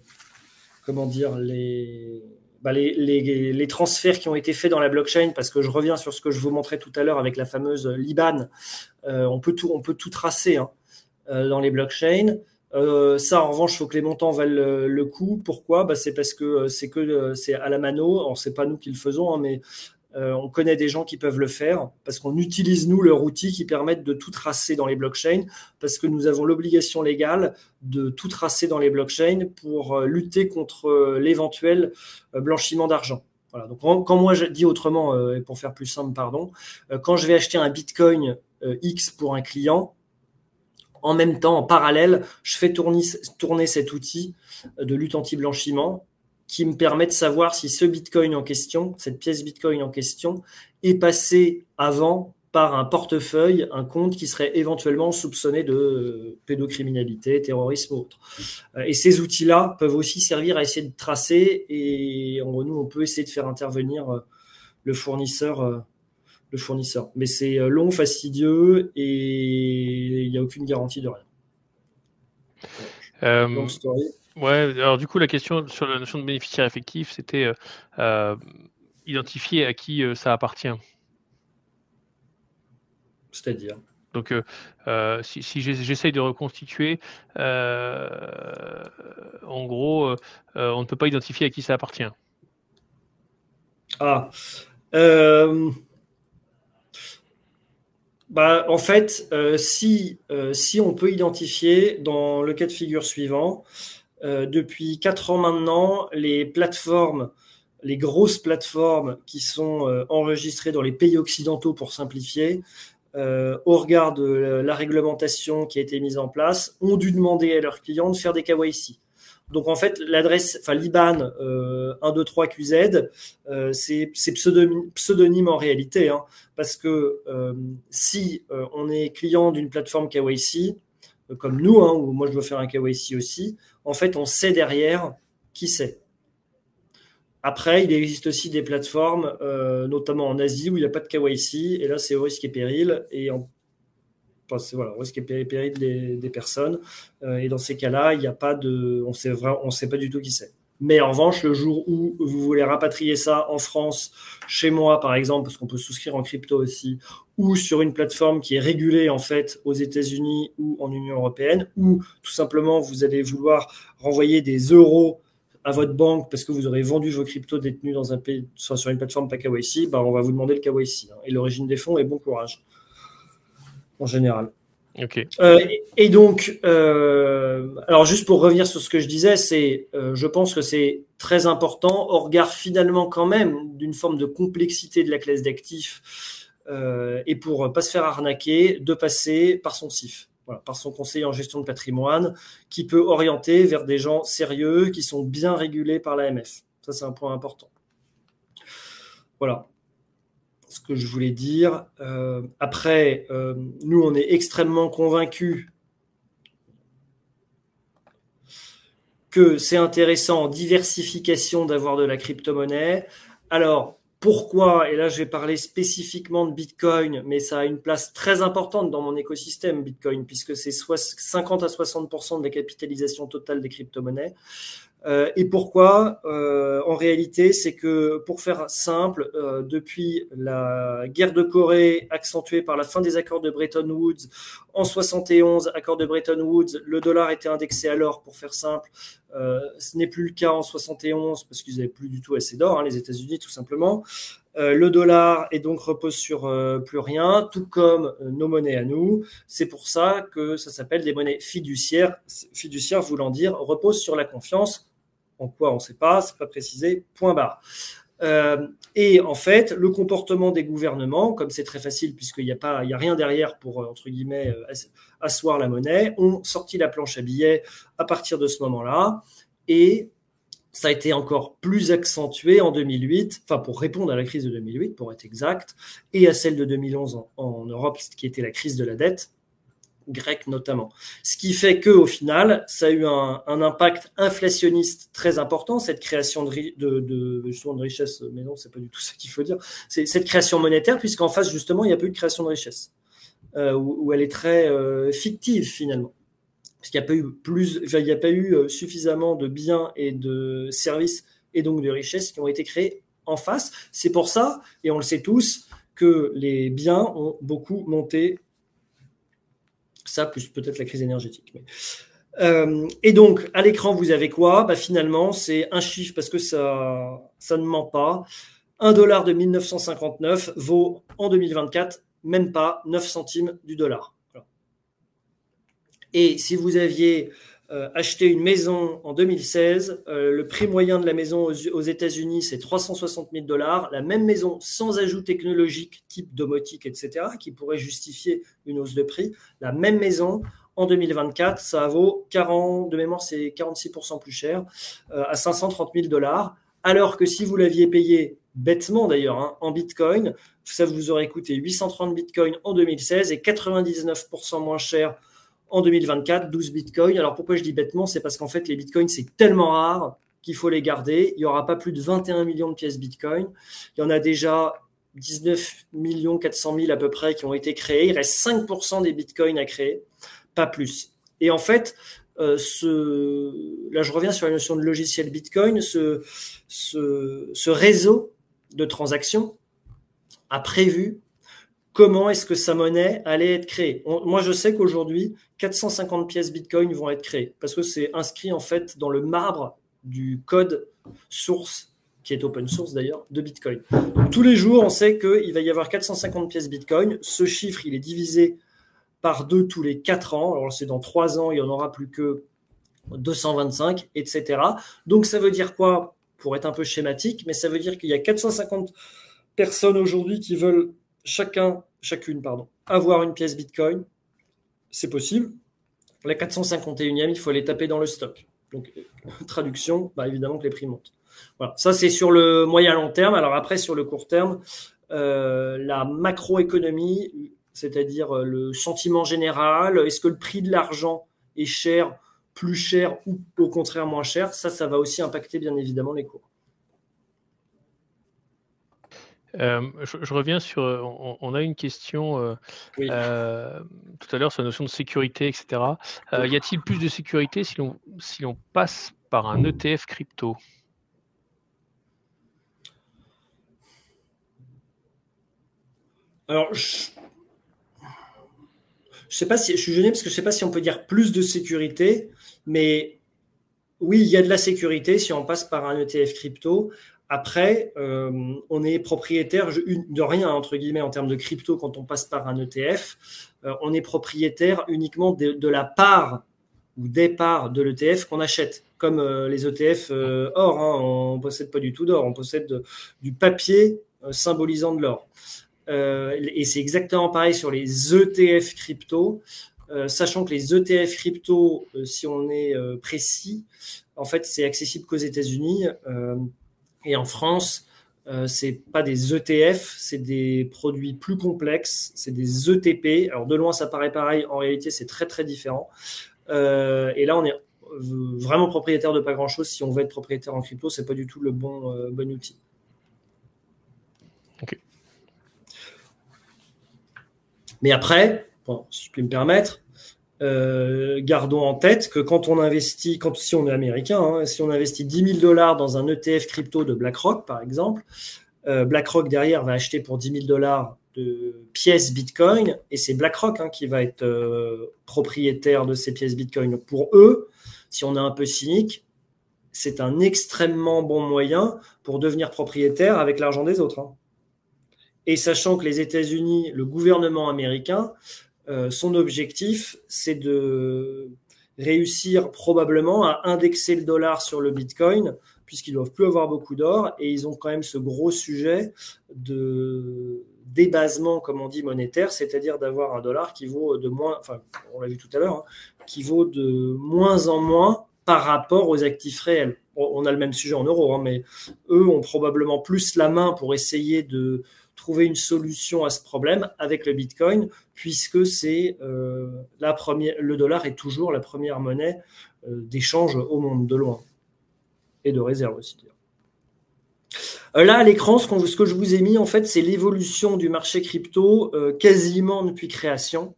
Speaker 2: transferts qui ont été faits dans la blockchain, parce que je reviens sur ce que je vous montrais tout à l'heure avec la fameuse Liban. On peut tout tracer hein, dans les blockchains. Ça, en revanche, il faut que les montants valent le coup. Pourquoi c'est parce que c'est à la mano. Alors, c'est pas nous qui le faisons, hein, mais on connaît des gens qui peuvent le faire parce qu'on utilise, nous, leur outil qui permettent de tout tracer dans les blockchains parce que nous avons l'obligation légale de tout tracer dans les blockchains pour lutter contre l'éventuel blanchiment d'argent. Voilà. Donc, quand moi, je dis autrement, et pour faire plus simple, pardon, quand je vais acheter un Bitcoin X pour un client, en même temps, en parallèle, je fais tourner cet outil de lutte anti-blanchiment qui me permet de savoir si ce Bitcoin en question, cette pièce Bitcoin en question, est passé avant par un portefeuille, un compte qui serait éventuellement soupçonné de pédocriminalité, terrorisme ou autre. Et ces outils-là peuvent aussi servir à essayer de tracer et nous, on peut essayer de faire intervenir le fournisseur. Mais c'est long, fastidieux et il n'y a aucune garantie de rien.
Speaker 1: Long story. Ouais, alors du coup, la question sur la notion de bénéficiaire effectif, c'était identifier à qui ça appartient.
Speaker 2: C'est-à-dire
Speaker 1: donc, si j'essaye de reconstituer, en gros, on ne peut pas identifier à qui ça appartient.
Speaker 2: En fait, si on peut identifier dans le cas de figure suivant, depuis 4 ans maintenant, les plateformes, les grosses plateformes qui sont enregistrées dans les pays occidentaux pour simplifier, au regard de la réglementation qui a été mise en place, ont dû demander à leurs clients de faire des KYC. Donc en fait, l'adresse, l'IBAN 123QZ, c'est pseudonyme en réalité, hein, parce que si on est client d'une plateforme KYC, comme nous, hein, ou moi je dois faire un KYC aussi, en fait on sait derrière qui c'est. Après, il existe aussi des plateformes, notamment en Asie, où il n'y a pas de KYC, et là c'est au risque et péril, et Voilà, risque et péril des personnes. Et dans ces cas-là, il n'y a pas de, on sait pas du tout qui c'est. Mais en revanche, le jour où vous voulez rapatrier ça en France, chez moi par exemple, parce qu'on peut souscrire en crypto aussi, ou sur une plateforme qui est régulée en fait aux États-Unis ou en Union européenne, ou tout simplement vous allez vouloir renvoyer des euros à votre banque parce que vous aurez vendu vos cryptos détenus dans un pays, soit sur une plateforme pas KYC, on va vous demander le KYC et l'origine des fonds et bon courage en général.
Speaker 1: Ok.
Speaker 2: Et donc, alors juste pour revenir sur ce que je disais, je pense que c'est très important au regard finalement quand même d'une forme de complexité de la classe d'actifs et pour pas se faire arnaquer, de passer par son CIF. Voilà, par son conseiller en gestion de patrimoine, qui peut orienter vers des gens sérieux qui sont bien régulés par l'AMF. Ça, c'est un point important. Voilà ce que je voulais dire. Après, nous, on est extrêmement convaincus que c'est intéressant en diversification d'avoir de la crypto-monnaie. Alors, pourquoi? Et là, je vais parler spécifiquement de Bitcoin, mais ça a une place très importante dans mon écosystème Bitcoin, puisque c'est 50 à 60% de la capitalisation totale des crypto-monnaies. Et pourquoi? En réalité, c'est que, pour faire simple, depuis la guerre de Corée, accentuée par la fin des accords de Bretton Woods, en 71, accord de Bretton Woods, le dollar était indexé à l'or, pour faire simple. Ce n'est plus le cas en 71 parce qu'ils n'avaient plus du tout assez d'or, les États-Unis tout simplement. Le dollar et donc repose sur plus rien, tout comme nos monnaies à nous. C'est pour ça que ça s'appelle des monnaies fiduciaires. Fiduciaire voulant dire repose sur la confiance. En quoi on ne sait pas, c'est pas précisé. Point barre. Et en fait, le comportement des gouvernements, comme c'est très facile puisqu'il n'y a rien derrière pour entre guillemets asseoir la monnaie, ont sorti la planche à billets à partir de ce moment-là. Et ça a été encore plus accentué en 2008, enfin pour répondre à la crise de 2008, pour être exact, et à celle de 2011 en Europe, qui était la crise de la dette grecque notamment. Ce qui fait qu'au final, ça a eu un impact inflationniste très important, cette création de richesse, mais non, c'est pas du tout ça qu'il faut dire, c'est cette création monétaire, puisqu'en face, justement, il n'y a pas eu de création de richesse, où elle est très fictive finalement. Parce qu'il n'y a pas eu suffisamment de biens et de services et donc de richesses qui ont été créés en face. C'est pour ça, et on le sait tous, que les biens ont beaucoup monté. Ça, plus peut-être la crise énergétique. Et donc, à l'écran, vous avez quoi? Finalement, c'est un chiffre, parce que ça ne ment pas. $1 de 1959 vaut, en 2024, même pas 9 centimes du dollar. Et si vous aviez acheté une maison en 2016, le prix moyen de la maison aux États-Unis, c'est $360 000. La même maison sans ajout technologique, type domotique, etc., qui pourrait justifier une hausse de prix. La même maison, en 2024, ça vaut de mémoire, c'est 46% plus cher, à $530 000. Alors que si vous l'aviez payé bêtement d'ailleurs, en Bitcoin, ça vous aurait coûté 830 Bitcoin en 2016 et 99% moins cher en 2024, 12 bitcoins. Alors pourquoi je dis bêtement? C'est parce qu'en fait, les bitcoins, c'est tellement rare qu'il faut les garder. Il n'y aura pas plus de 21 millions de pièces bitcoin. Il y en a déjà 19 400 000 à peu près qui ont été créés. Il reste 5% des bitcoins à créer, pas plus. Et en fait, là je reviens sur la notion de logiciel bitcoin, ce réseau de transactions a prévu comment est-ce que sa monnaie allait être créée. Moi, je sais qu'aujourd'hui, 450 pièces Bitcoin vont être créées parce que c'est inscrit en fait dans le marbre du code source, qui est open source d'ailleurs, de Bitcoin. Donc, tous les jours, on sait qu'il va y avoir 450 pièces Bitcoin. Ce chiffre, il est divisé par 2 tous les 4 ans. Alors, c'est dans 3 ans, il n'y en aura plus que 225, etc. Donc, ça veut dire quoi? Pour être un peu schématique, mais ça veut dire qu'il y a 450 personnes aujourd'hui qui veulent chacune, avoir une pièce Bitcoin. C'est possible. La 451e, il faut les taper dans le stock. Donc, traduction, évidemment que les prix montent. Voilà. Ça, c'est sur le moyen long terme. Alors après, sur le court terme, la macroéconomie, c'est-à-dire le sentiment général, est-ce que le prix de l'argent est cher, plus cher ou au contraire moins cher? Ça va aussi impacter bien évidemment les cours.
Speaker 1: Je reviens sur, on a une question
Speaker 2: Oui.
Speaker 1: tout à l'heure sur la notion de sécurité, et cetera. Y a-t-il plus de sécurité si l'on passe par un ETF crypto?
Speaker 2: Alors, je sais pas si je suis gêné parce que je sais pas si on peut dire plus de sécurité, mais oui, il y a de la sécurité si on passe par un ETF crypto. Après, on est propriétaire de rien, entre guillemets, en termes de crypto quand on passe par un ETF. On est propriétaire uniquement de la part ou des parts de l'ETF qu'on achète. Comme les ETF or, hein, on ne possède pas du tout d'or, on possède du papier symbolisant de l'or. Et c'est exactement pareil sur les ETF crypto. Sachant que les ETF crypto, si on est précis, en fait, c'est accessible qu'aux États-Unis et en France. C'est pas des ETF, c'est des produits plus complexes, c'est des ETP. Alors de loin, ça paraît pareil, en réalité, c'est très très différent. Et là, on est vraiment propriétaire de pas grand-chose. Si on veut être propriétaire en crypto, c'est pas du tout le bon outil.
Speaker 1: Ok.
Speaker 2: Mais après, bon, si je puis me permettre, gardons en tête que quand on investit, si on est américain, hein, si on investit 10 000 $ dans un ETF crypto de BlackRock, par exemple, BlackRock derrière va acheter pour 10 000 $ de pièces Bitcoin et c'est BlackRock qui va être propriétaire de ces pièces Bitcoin. Donc pour eux, si on est un peu cynique, c'est un extrêmement bon moyen pour devenir propriétaire avec l'argent des autres. Et sachant que les États-Unis, le gouvernement américain, son objectif, c'est de réussir probablement à indexer le dollar sur le Bitcoin, puisqu'ils ne doivent plus avoir beaucoup d'or, et ils ont quand même ce gros sujet de débasement, comme on dit, monétaire, c'est-à-dire d'avoir un dollar qui vaut de moins, enfin, on l'a vu tout à l'heure, qui vaut de moins en moins par rapport aux actifs réels. On a le même sujet en euros, mais eux ont probablement plus la main pour essayer de trouver une solution à ce problème avec le Bitcoin, puisque c'est le dollar est toujours la première monnaie d'échange au monde, de loin, et de réserve aussi. Là, à l'écran, ce que je vous ai mis, en fait, c'est l'évolution du marché crypto quasiment depuis création.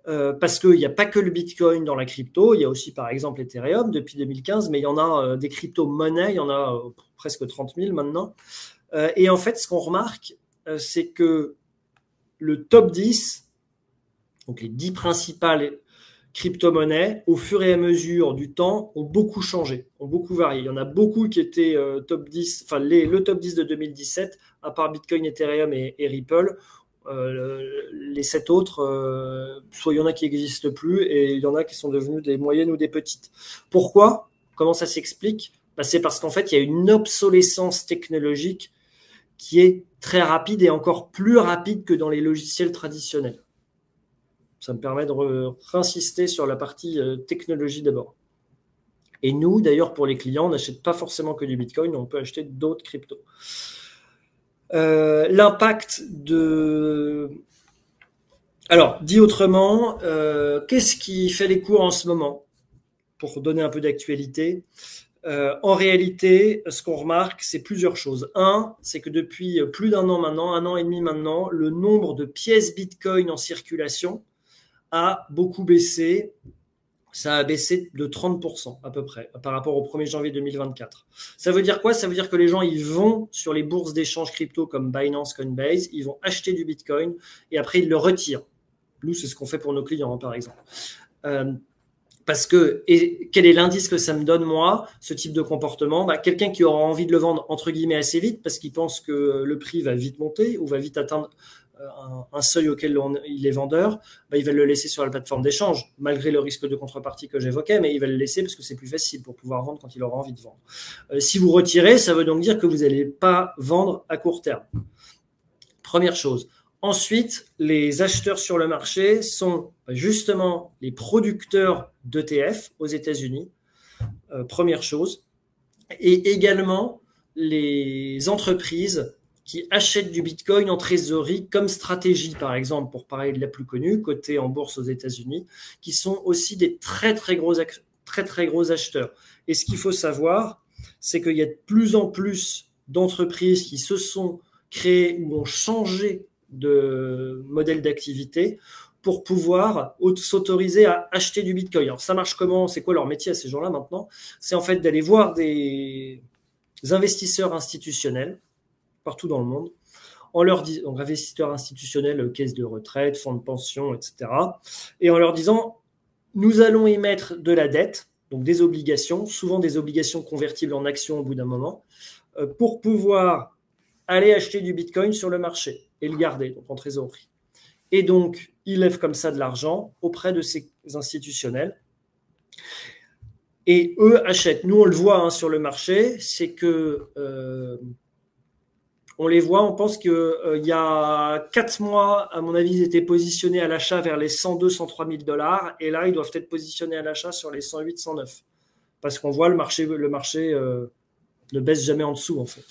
Speaker 2: Parce qu'il n'y a pas que le Bitcoin dans la crypto, il y a aussi par exemple Ethereum depuis 2015, mais il y en a des crypto-monnaies, il y en a presque 30 000 maintenant. Et en fait, ce qu'on remarque, c'est que le top 10, donc les 10 principales crypto-monnaies, au fur et à mesure du temps, ont beaucoup changé, ont beaucoup varié. Il y en a beaucoup qui étaient top 10, enfin le top 10 de 2017, à part Bitcoin, Ethereum et Ripple. Les 7 autres, soit il y en a qui n'existent plus et il y en a qui sont devenus des moyennes ou des petites. Pourquoi? Comment ça s'explique? C'est parce qu'en fait, il y a une obsolescence technologique qui est très rapide et encore plus rapide que dans les logiciels traditionnels. Ça me permet de réinsister sur la partie technologie d'abord. Et nous, d'ailleurs, pour les clients, on n'achète pas forcément que du Bitcoin, on peut acheter d'autres cryptos. L'impact de... Alors, dit autrement, qu'est-ce qui fait les cours en ce moment? Pour donner un peu d'actualité. En réalité, ce qu'on remarque, c'est plusieurs choses. Un, c'est que depuis plus d'un an maintenant, 1 an et demi maintenant, le nombre de pièces Bitcoin en circulation a beaucoup baissé. Ça a baissé de 30% à peu près par rapport au 1er janvier 2024. Ça veut dire quoi? Ça veut dire que les gens, ils vont sur les bourses d'échange crypto comme Binance, Coinbase, ils vont acheter du Bitcoin et après, ils le retirent. Nous, c'est ce qu'on fait pour nos clients, par exemple. Parce que, et quel est l'indice que ça me donne, moi, ce type de comportement? Quelqu'un qui aura envie de le vendre, entre guillemets, assez vite, parce qu'il pense que le prix va vite monter ou va vite atteindre un seuil auquel il est vendeur, il va le laisser sur la plateforme d'échange, malgré le risque de contrepartie que j'évoquais, mais il va le laisser parce que c'est plus facile pour pouvoir vendre quand il aura envie de vendre. Si vous retirez, ça veut donc dire que vous n'allez pas vendre à court terme. Première chose. Ensuite, les acheteurs sur le marché sont justement les producteurs d'ETF aux États-Unis, première chose, et également les entreprises qui achètent du Bitcoin en trésorerie comme stratégie, par exemple, pour parler de la plus connue, cotée en bourse aux États-Unis, qui sont aussi des très gros acheteurs. Et ce qu'il faut savoir, c'est qu'il y a de plus en plus d'entreprises qui se sont créé ou ont changé de modèle d'activité pour pouvoir s'autoriser à acheter du Bitcoin. Alors ça marche comment? C'est quoi leur métier à ces gens-là maintenant? C'est en fait d'aller voir des investisseurs institutionnels partout dans le monde, en leur disant, donc investisseurs institutionnels, caisses de retraite, fonds de pension, etc. Et en leur disant, nous allons émettre de la dette, donc des obligations, souvent des obligations convertibles en actions au bout d'un moment, pour pouvoir aller acheter du Bitcoin sur le marché et le garder, donc en trésorerie. Et donc, ils lèvent comme ça de l'argent auprès de ces institutionnels. Et eux achètent. Nous, on le voit hein, sur le marché, c'est que on les voit, on pense qu'il y a 4 mois, à mon avis, ils étaient positionnés à l'achat vers les 102, 103 000 $, et là, ils doivent être positionnés à l'achat sur les 108, 109. Parce qu'on voit le marché ne baisse jamais en dessous, en fait.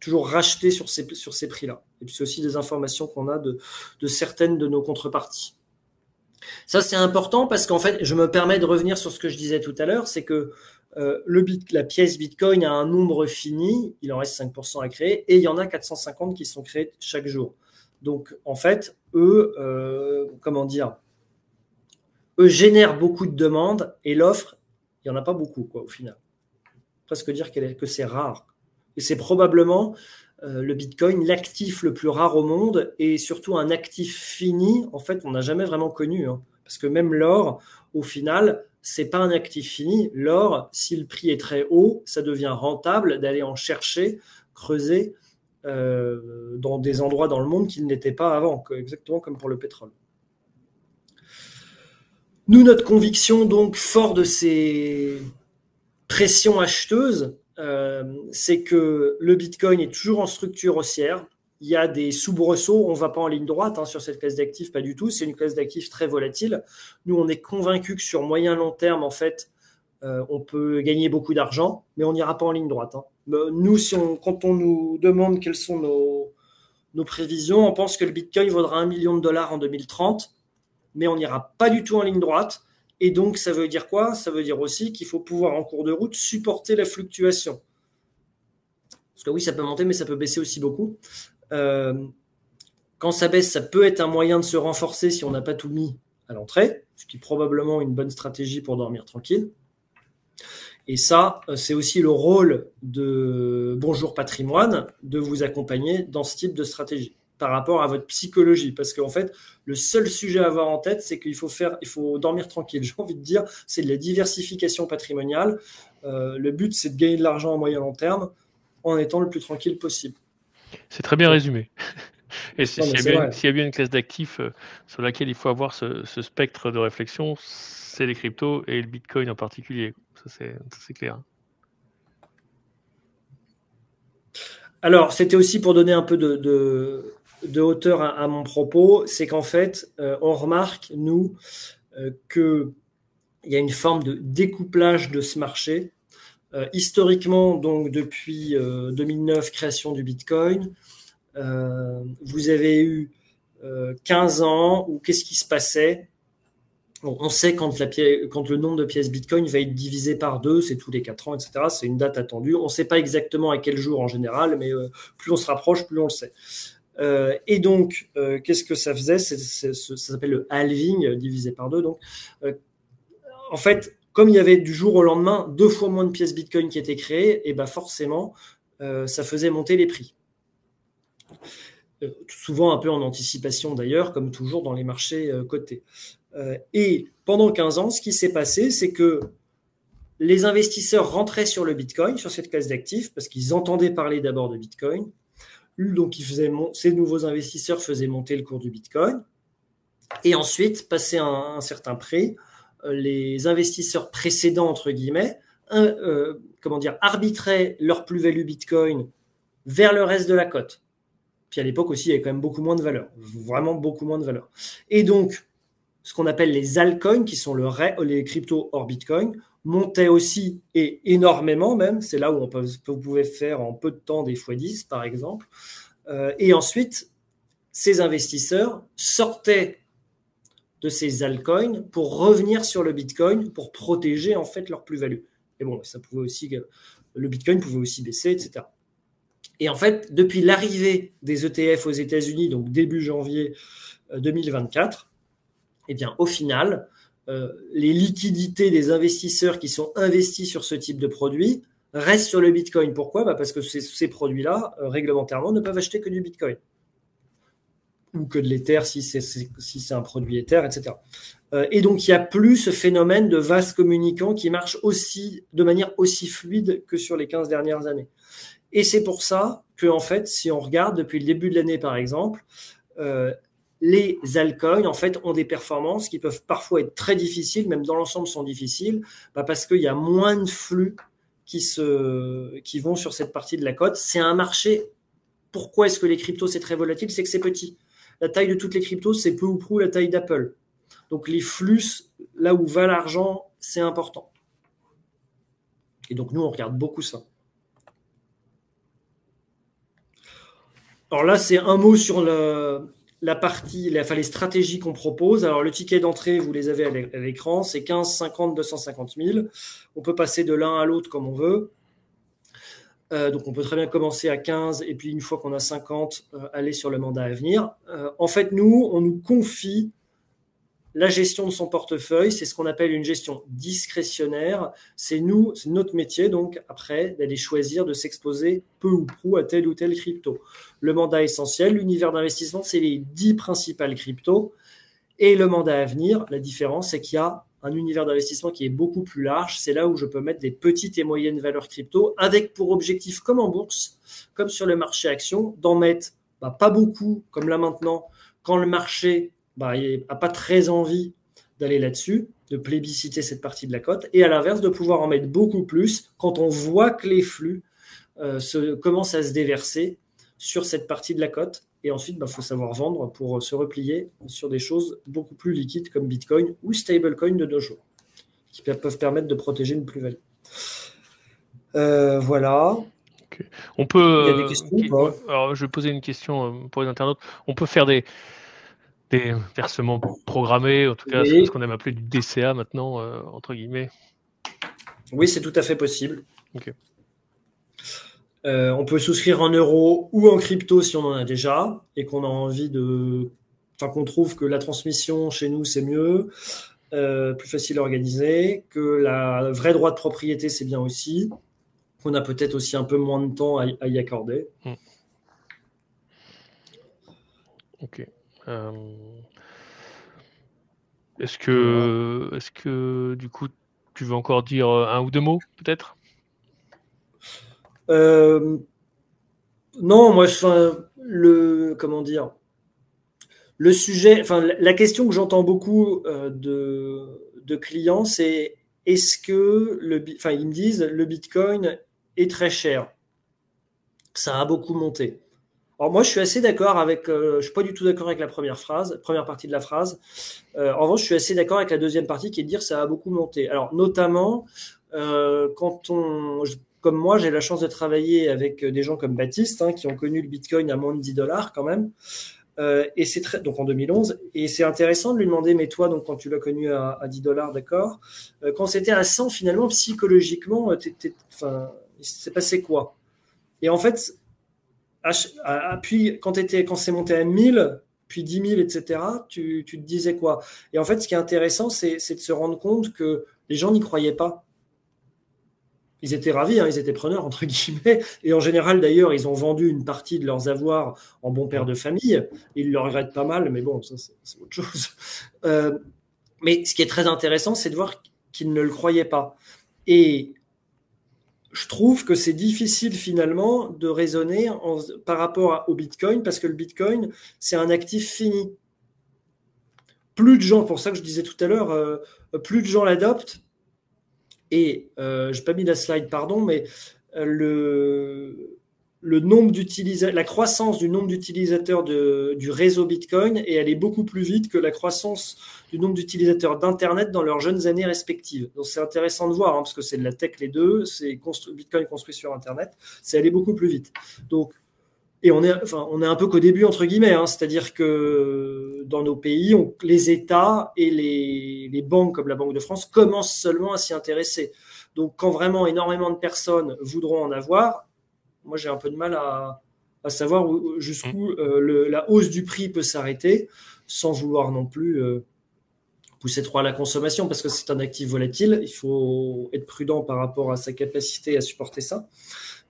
Speaker 2: Toujours racheté sur ces prix-là. Et puis, c'est aussi des informations qu'on a de certaines de nos contreparties. Ça, c'est important parce qu'en fait, je me permets de revenir sur ce que je disais tout à l'heure, c'est que la pièce Bitcoin a un nombre fini, il en reste 5% à créer, et il y en a 450 qui sont créés chaque jour. Donc, en fait, eux génèrent beaucoup de demandes, et l'offre, il n'y en a pas beaucoup, quoi, au final. Presque dire que c'est rare. Et c'est probablement le Bitcoin, l'actif le plus rare au monde, et surtout un actif fini, en fait, on n'a jamais vraiment connu. Hein, parce que même l'or, au final, c'est pas un actif fini. L'or, si le prix est très haut, ça devient rentable d'aller en chercher, creuser dans des endroits dans le monde qui ne l'étaient pas avant, exactement comme pour le pétrole. Nous, notre conviction, donc, fort de ces pressions acheteuses, c'est que le Bitcoin est toujours en structure haussière. Il y a des soubresauts, on ne va pas en ligne droite hein, sur cette classe d'actifs, pas du tout. C'est une classe d'actifs très volatile. Nous, on est convaincus que sur moyen long terme, en fait, on peut gagner beaucoup d'argent, mais on n'ira pas en ligne droite. Hein. Nous, quand on nous demande quelles sont nos prévisions, on pense que le Bitcoin vaudra $1 million en 2030, mais on n'ira pas du tout en ligne droite. Et donc, ça veut dire quoi? Ça veut dire aussi qu'il faut pouvoir, en cours de route, supporter la fluctuation. Parce que oui, ça peut monter, mais ça peut baisser aussi beaucoup. Quand ça baisse, ça peut être un moyen de se renforcer si on n'a pas tout mis à l'entrée, ce qui est probablement une bonne stratégie pour dormir tranquille. Et ça, c'est aussi le rôle de Bonjour Patrimoine de vous accompagner dans ce type de stratégie par rapport à votre psychologie. Parce qu'en fait, le seul sujet à avoir en tête, c'est qu'il faut dormir tranquille. J'ai envie de dire, c'est de la diversification patrimoniale. Le but, c'est de gagner de l'argent à moyen long terme en étant le plus tranquille possible.
Speaker 1: C'est très bien résumé. Et s'il y a bien une classe d'actifs sur laquelle il faut avoir ce spectre de réflexion, c'est les cryptos et le Bitcoin en particulier. Ça, c'est clair.
Speaker 2: Alors, c'était aussi pour donner un peu de hauteur à mon propos, c'est qu'en fait, on remarque, nous, qu'il y a une forme de découplage de ce marché. Historiquement, donc depuis 2009, création du Bitcoin, vous avez eu 15 ans où qu'est-ce qui se passait? On sait quand le nombre de pièces Bitcoin va être divisé par 2, c'est tous les 4 ans, etc. C'est une date attendue. On ne sait pas exactement à quel jour en général, mais plus on se rapproche, plus on le sait. Et donc, qu'est-ce que ça faisait? Ça s'appelle le halving, divisé par 2. Donc, en fait, comme il y avait du jour au lendemain 2 fois moins de pièces Bitcoin qui étaient créées, et ben forcément, ça faisait monter les prix. Souvent un peu en anticipation d'ailleurs, comme toujours dans les marchés cotés. Et pendant 15 ans, ce qui s'est passé, c'est que les investisseurs rentraient sur le Bitcoin, sur cette classe d'actifs, parce qu'ils entendaient parler d'abord de Bitcoin. Donc, ces nouveaux investisseurs faisaient monter le cours du Bitcoin. Et ensuite, passé un certain prix, les investisseurs précédents, entre guillemets, arbitraient leur plus-value Bitcoin vers le reste de la cote. Puis à l'époque aussi, il y avait quand même beaucoup moins de valeur, vraiment beaucoup moins de valeur. Et donc, ce qu'on appelle les altcoins, qui sont les cryptos hors Bitcoin, montaient aussi, et énormément même. C'est là où vous pouvez faire en peu de temps des x10, par exemple. Et ensuite, ces investisseurs sortaient de ces altcoins pour revenir sur le Bitcoin, pour protéger en fait leur plus-value. Et bon, le Bitcoin pouvait aussi baisser, etc. Et en fait, depuis l'arrivée des ETF aux États-Unis, donc début janvier 2024, eh bien, au final, les liquidités des investisseurs qui sont investis sur ce type de produit restent sur le Bitcoin. Pourquoi ? Parce que ces produits-là, réglementairement, ne peuvent acheter que du Bitcoin. Ou que de l'Ether si c'est un produit Ether, etc. Et donc, il n'y a plus ce phénomène de vase communicant qui marche de manière aussi fluide que sur les 15 dernières années. Et c'est pour ça que, en fait, si on regarde depuis le début de l'année, par exemple, les altcoins, en fait, ont des performances qui peuvent parfois être très difficiles, même dans l'ensemble sont difficiles, parce qu'il y a moins de flux qui vont sur cette partie de la cote. C'est un marché. Pourquoi est-ce que les cryptos, c'est très volatile ? C'est que c'est petit. La taille de toutes les cryptos, c'est peu ou prou la taille d'Apple. Donc, les flux, là où va l'argent, c'est important. Et donc, nous, on regarde beaucoup ça. Alors là, c'est un mot sur la partie, les stratégies qu'on propose. Alors, le ticket d'entrée, vous les avez à l'écran, c'est 15, 50, 250 000. On peut passer de l'un à l'autre comme on veut. Donc, on peut très bien commencer à 15 et puis une fois qu'on a 50, aller sur le mandat à venir. En fait, on nous confie la gestion de son portefeuille. C'est ce qu'on appelle une gestion discrétionnaire. C'est notre métier, donc, après, d'aller choisir de s'exposer peu ou prou à telle ou telle crypto. Le mandat essentiel, l'univers d'investissement, c'est les 10 principales cryptos. Et le mandat à venir, la différence, c'est qu'il y a un univers d'investissement qui est beaucoup plus large. C'est là où je peux mettre des petites et moyennes valeurs crypto avec pour objectif, comme en bourse, comme sur le marché action, d'en mettre pas beaucoup, comme là maintenant, quand le marché n'a pas très envie d'aller là-dessus, de plébisciter cette partie de la cote, et à l'inverse, de pouvoir en mettre beaucoup plus quand on voit que les flux commencent à se déverser sur cette partie de la cote. Et ensuite, faut savoir vendre pour se replier sur des choses beaucoup plus liquides comme Bitcoin ou stablecoin de nos jours, qui peuvent permettre de protéger une plus-value. Voilà.
Speaker 1: Okay. On peut.
Speaker 2: Il y a des questions
Speaker 1: alors, je vais poser une question pour les internautes. On peut faire des versements programmés, en tout cas, c'est ce qu'on aime appeler du DCA maintenant, entre guillemets.
Speaker 2: Oui, c'est tout à fait possible.
Speaker 1: Okay.
Speaker 2: On peut souscrire en euros ou en crypto si on en a déjà et qu'on a envie qu'on trouve que la transmission chez nous c'est mieux, plus facile à organiser, que la vraie droit de propriété c'est bien aussi, qu'on a peut-être aussi un peu moins de temps à y accorder.
Speaker 1: Ok. Est-ce que du coup tu veux encore dire un ou deux mots peut-être ?
Speaker 2: Non, moi, le sujet, la question que j'entends beaucoup de clients, c'est est-ce que ils me disent le Bitcoin est très cher, ça a beaucoup monté. Alors moi, je suis assez d'accord je suis pas du tout d'accord avec la première partie de la phrase. En revanche, je suis assez d'accord avec la deuxième partie qui est de dire ça a beaucoup monté. Alors notamment comme moi, j'ai la chance de travailler avec des gens comme Baptiste, qui ont connu le Bitcoin à moins de $10 quand même. Et c'est donc en 2011. Et c'est intéressant de lui demander, mais toi, donc quand tu l'as connu à $10, d'accord, quand c'était à 100, finalement, psychologiquement, il s'est passé quoi ? Et en fait, puis quand c'est monté à 1000, puis 10 000, etc., tu te disais quoi ? Et en fait, ce qui est intéressant, c'est de se rendre compte que les gens n'y croyaient pas. Ils étaient ravis, ils étaient preneurs, entre guillemets. Et en général, d'ailleurs, ils ont vendu une partie de leurs avoirs en bon père de famille. Ils le regrettent pas mal, mais bon, ça, c'est autre chose. Mais ce qui est très intéressant, c'est de voir qu'ils ne le croyaient pas. Et je trouve que c'est difficile, finalement, de raisonner par rapport au Bitcoin, parce que le Bitcoin, c'est un actif fini. Plus de gens, pour ça que je disais tout à l'heure, plus de gens l'adoptent. Et je n'ai pas mis la slide, pardon, mais le nombre d'utilisateurs, la croissance du nombre d'utilisateurs du réseau Bitcoin, et elle est beaucoup plus vite que la croissance du nombre d'utilisateurs d'Internet dans leurs jeunes années respectives. Donc c'est intéressant de voir, parce que c'est de la tech les deux, c'est Bitcoin construit sur Internet, c'est aller beaucoup plus vite. Donc, et on est un peu qu'au début, entre guillemets, c'est-à-dire que dans nos pays, les États et les banques comme la Banque de France commencent seulement à s'y intéresser. Donc, quand vraiment énormément de personnes voudront en avoir, moi j'ai un peu de mal à savoir jusqu'où la hausse du prix peut s'arrêter sans vouloir non plus pousser trop à la consommation parce que c'est un actif volatile. Il faut être prudent par rapport à sa capacité à supporter ça.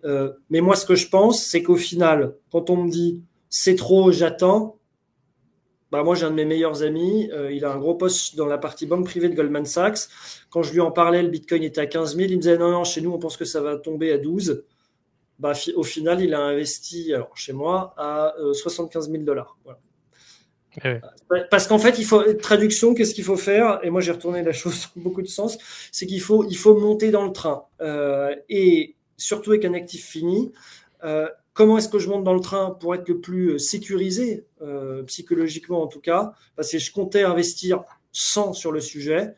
Speaker 2: Mais moi, ce que je pense, c'est qu'au final, quand on me dit c'est trop, j'attends, bah moi j'ai un de mes meilleurs amis, il a un gros poste dans la partie banque privée de Goldman Sachs. Quand je lui en parlais, le Bitcoin était à 15 000, il me disait non, chez nous on pense que ça va tomber à 12. Bah, au final, il a investi, alors chez moi, à 75 000 $. Voilà.
Speaker 1: Ouais.
Speaker 2: Parce qu'en fait, traduction, qu'est-ce qu'il faut faire? Et moi, j'ai retourné la chose dans beaucoup de sens. C'est qu'il faut monter dans le train. Et surtout avec un actif fini, comment est-ce que je monte dans le train pour être le plus sécurisé, psychologiquement en tout cas? Parce que je comptais investir 100 sur le sujet.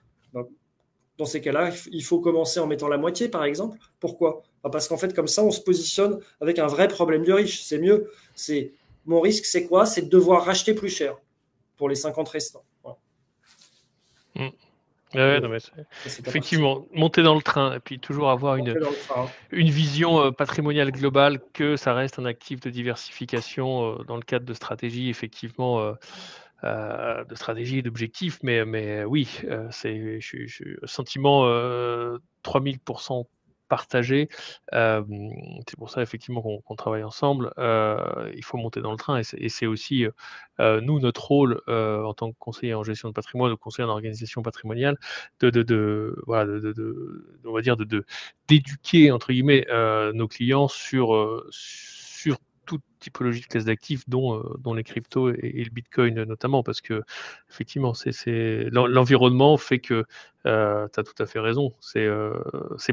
Speaker 2: Dans ces cas-là, il faut commencer en mettant la moitié, par exemple. Pourquoi? Parce qu'en fait, comme ça, on se positionne avec un vrai problème de riche. C'est mieux. Mon risque, c'est quoi? C'est de devoir racheter plus cher pour les 50 restants. Voilà.
Speaker 1: Ouais, non, mais effectivement, monter dans le train et puis toujours avoir une vision patrimoniale globale, que ça reste un actif de diversification dans le cadre de stratégies, effectivement, de stratégie et d'objectifs. Mais oui, c'est sentiment 3000% partagé. C'est pour ça effectivement qu'on travaille ensemble. Il faut monter dans le train et c'est aussi nous notre rôle en tant que conseiller en gestion de patrimoine ou conseiller en organisation patrimoniale voilà, on va dire d'éduquer entre guillemets nos clients sur toute typologie de classe d'actifs, dont les cryptos et le Bitcoin notamment, parce que effectivement, l'environnement fait que tu as tout à fait raison. C'est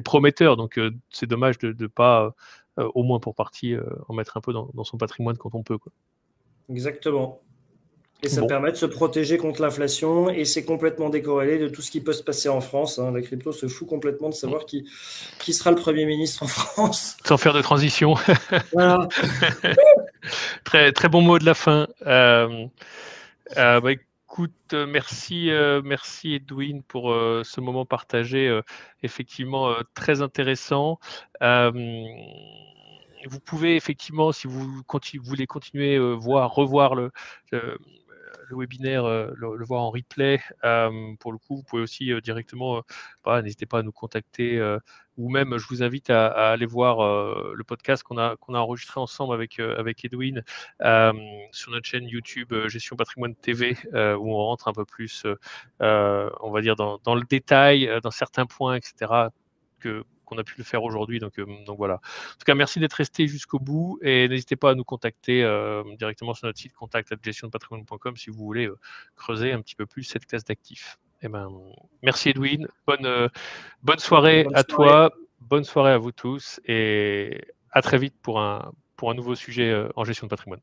Speaker 1: prometteur, donc c'est dommage de ne pas, au moins pour partie, en mettre un peu dans son patrimoine quand on peut, quoi.
Speaker 2: Exactement. Et ça permet de se protéger contre l'inflation et c'est complètement décorrélé de tout ce qui peut se passer en France. La crypto se fout complètement de savoir qui sera le Premier ministre en France.
Speaker 1: Sans faire de transition.
Speaker 2: Voilà.
Speaker 1: Très, très bon mot de la fin. Écoute, merci Edwin pour ce moment partagé, effectivement très intéressant. Vous pouvez effectivement, si vous voulez continuer, revoir le webinaire, le voir en replay. Pour le coup, vous pouvez aussi directement, n'hésitez pas à nous contacter, ou même je vous invite à aller voir le podcast qu'on a enregistré ensemble avec Edwin sur notre chaîne YouTube Gestion Patrimoine TV, où on rentre un peu plus, on va dire, dans le détail, dans certains points, etc., qu'on a pu le faire aujourd'hui. Donc voilà. En tout cas, merci d'être resté jusqu'au bout et n'hésitez pas à nous contacter directement sur notre site contact@gestiondepatrimoine.com si vous voulez creuser un petit peu plus cette classe d'actifs. Merci Edwin, bonne soirée à toi, bonne soirée à vous tous et à très vite pour un nouveau sujet en gestion de patrimoine.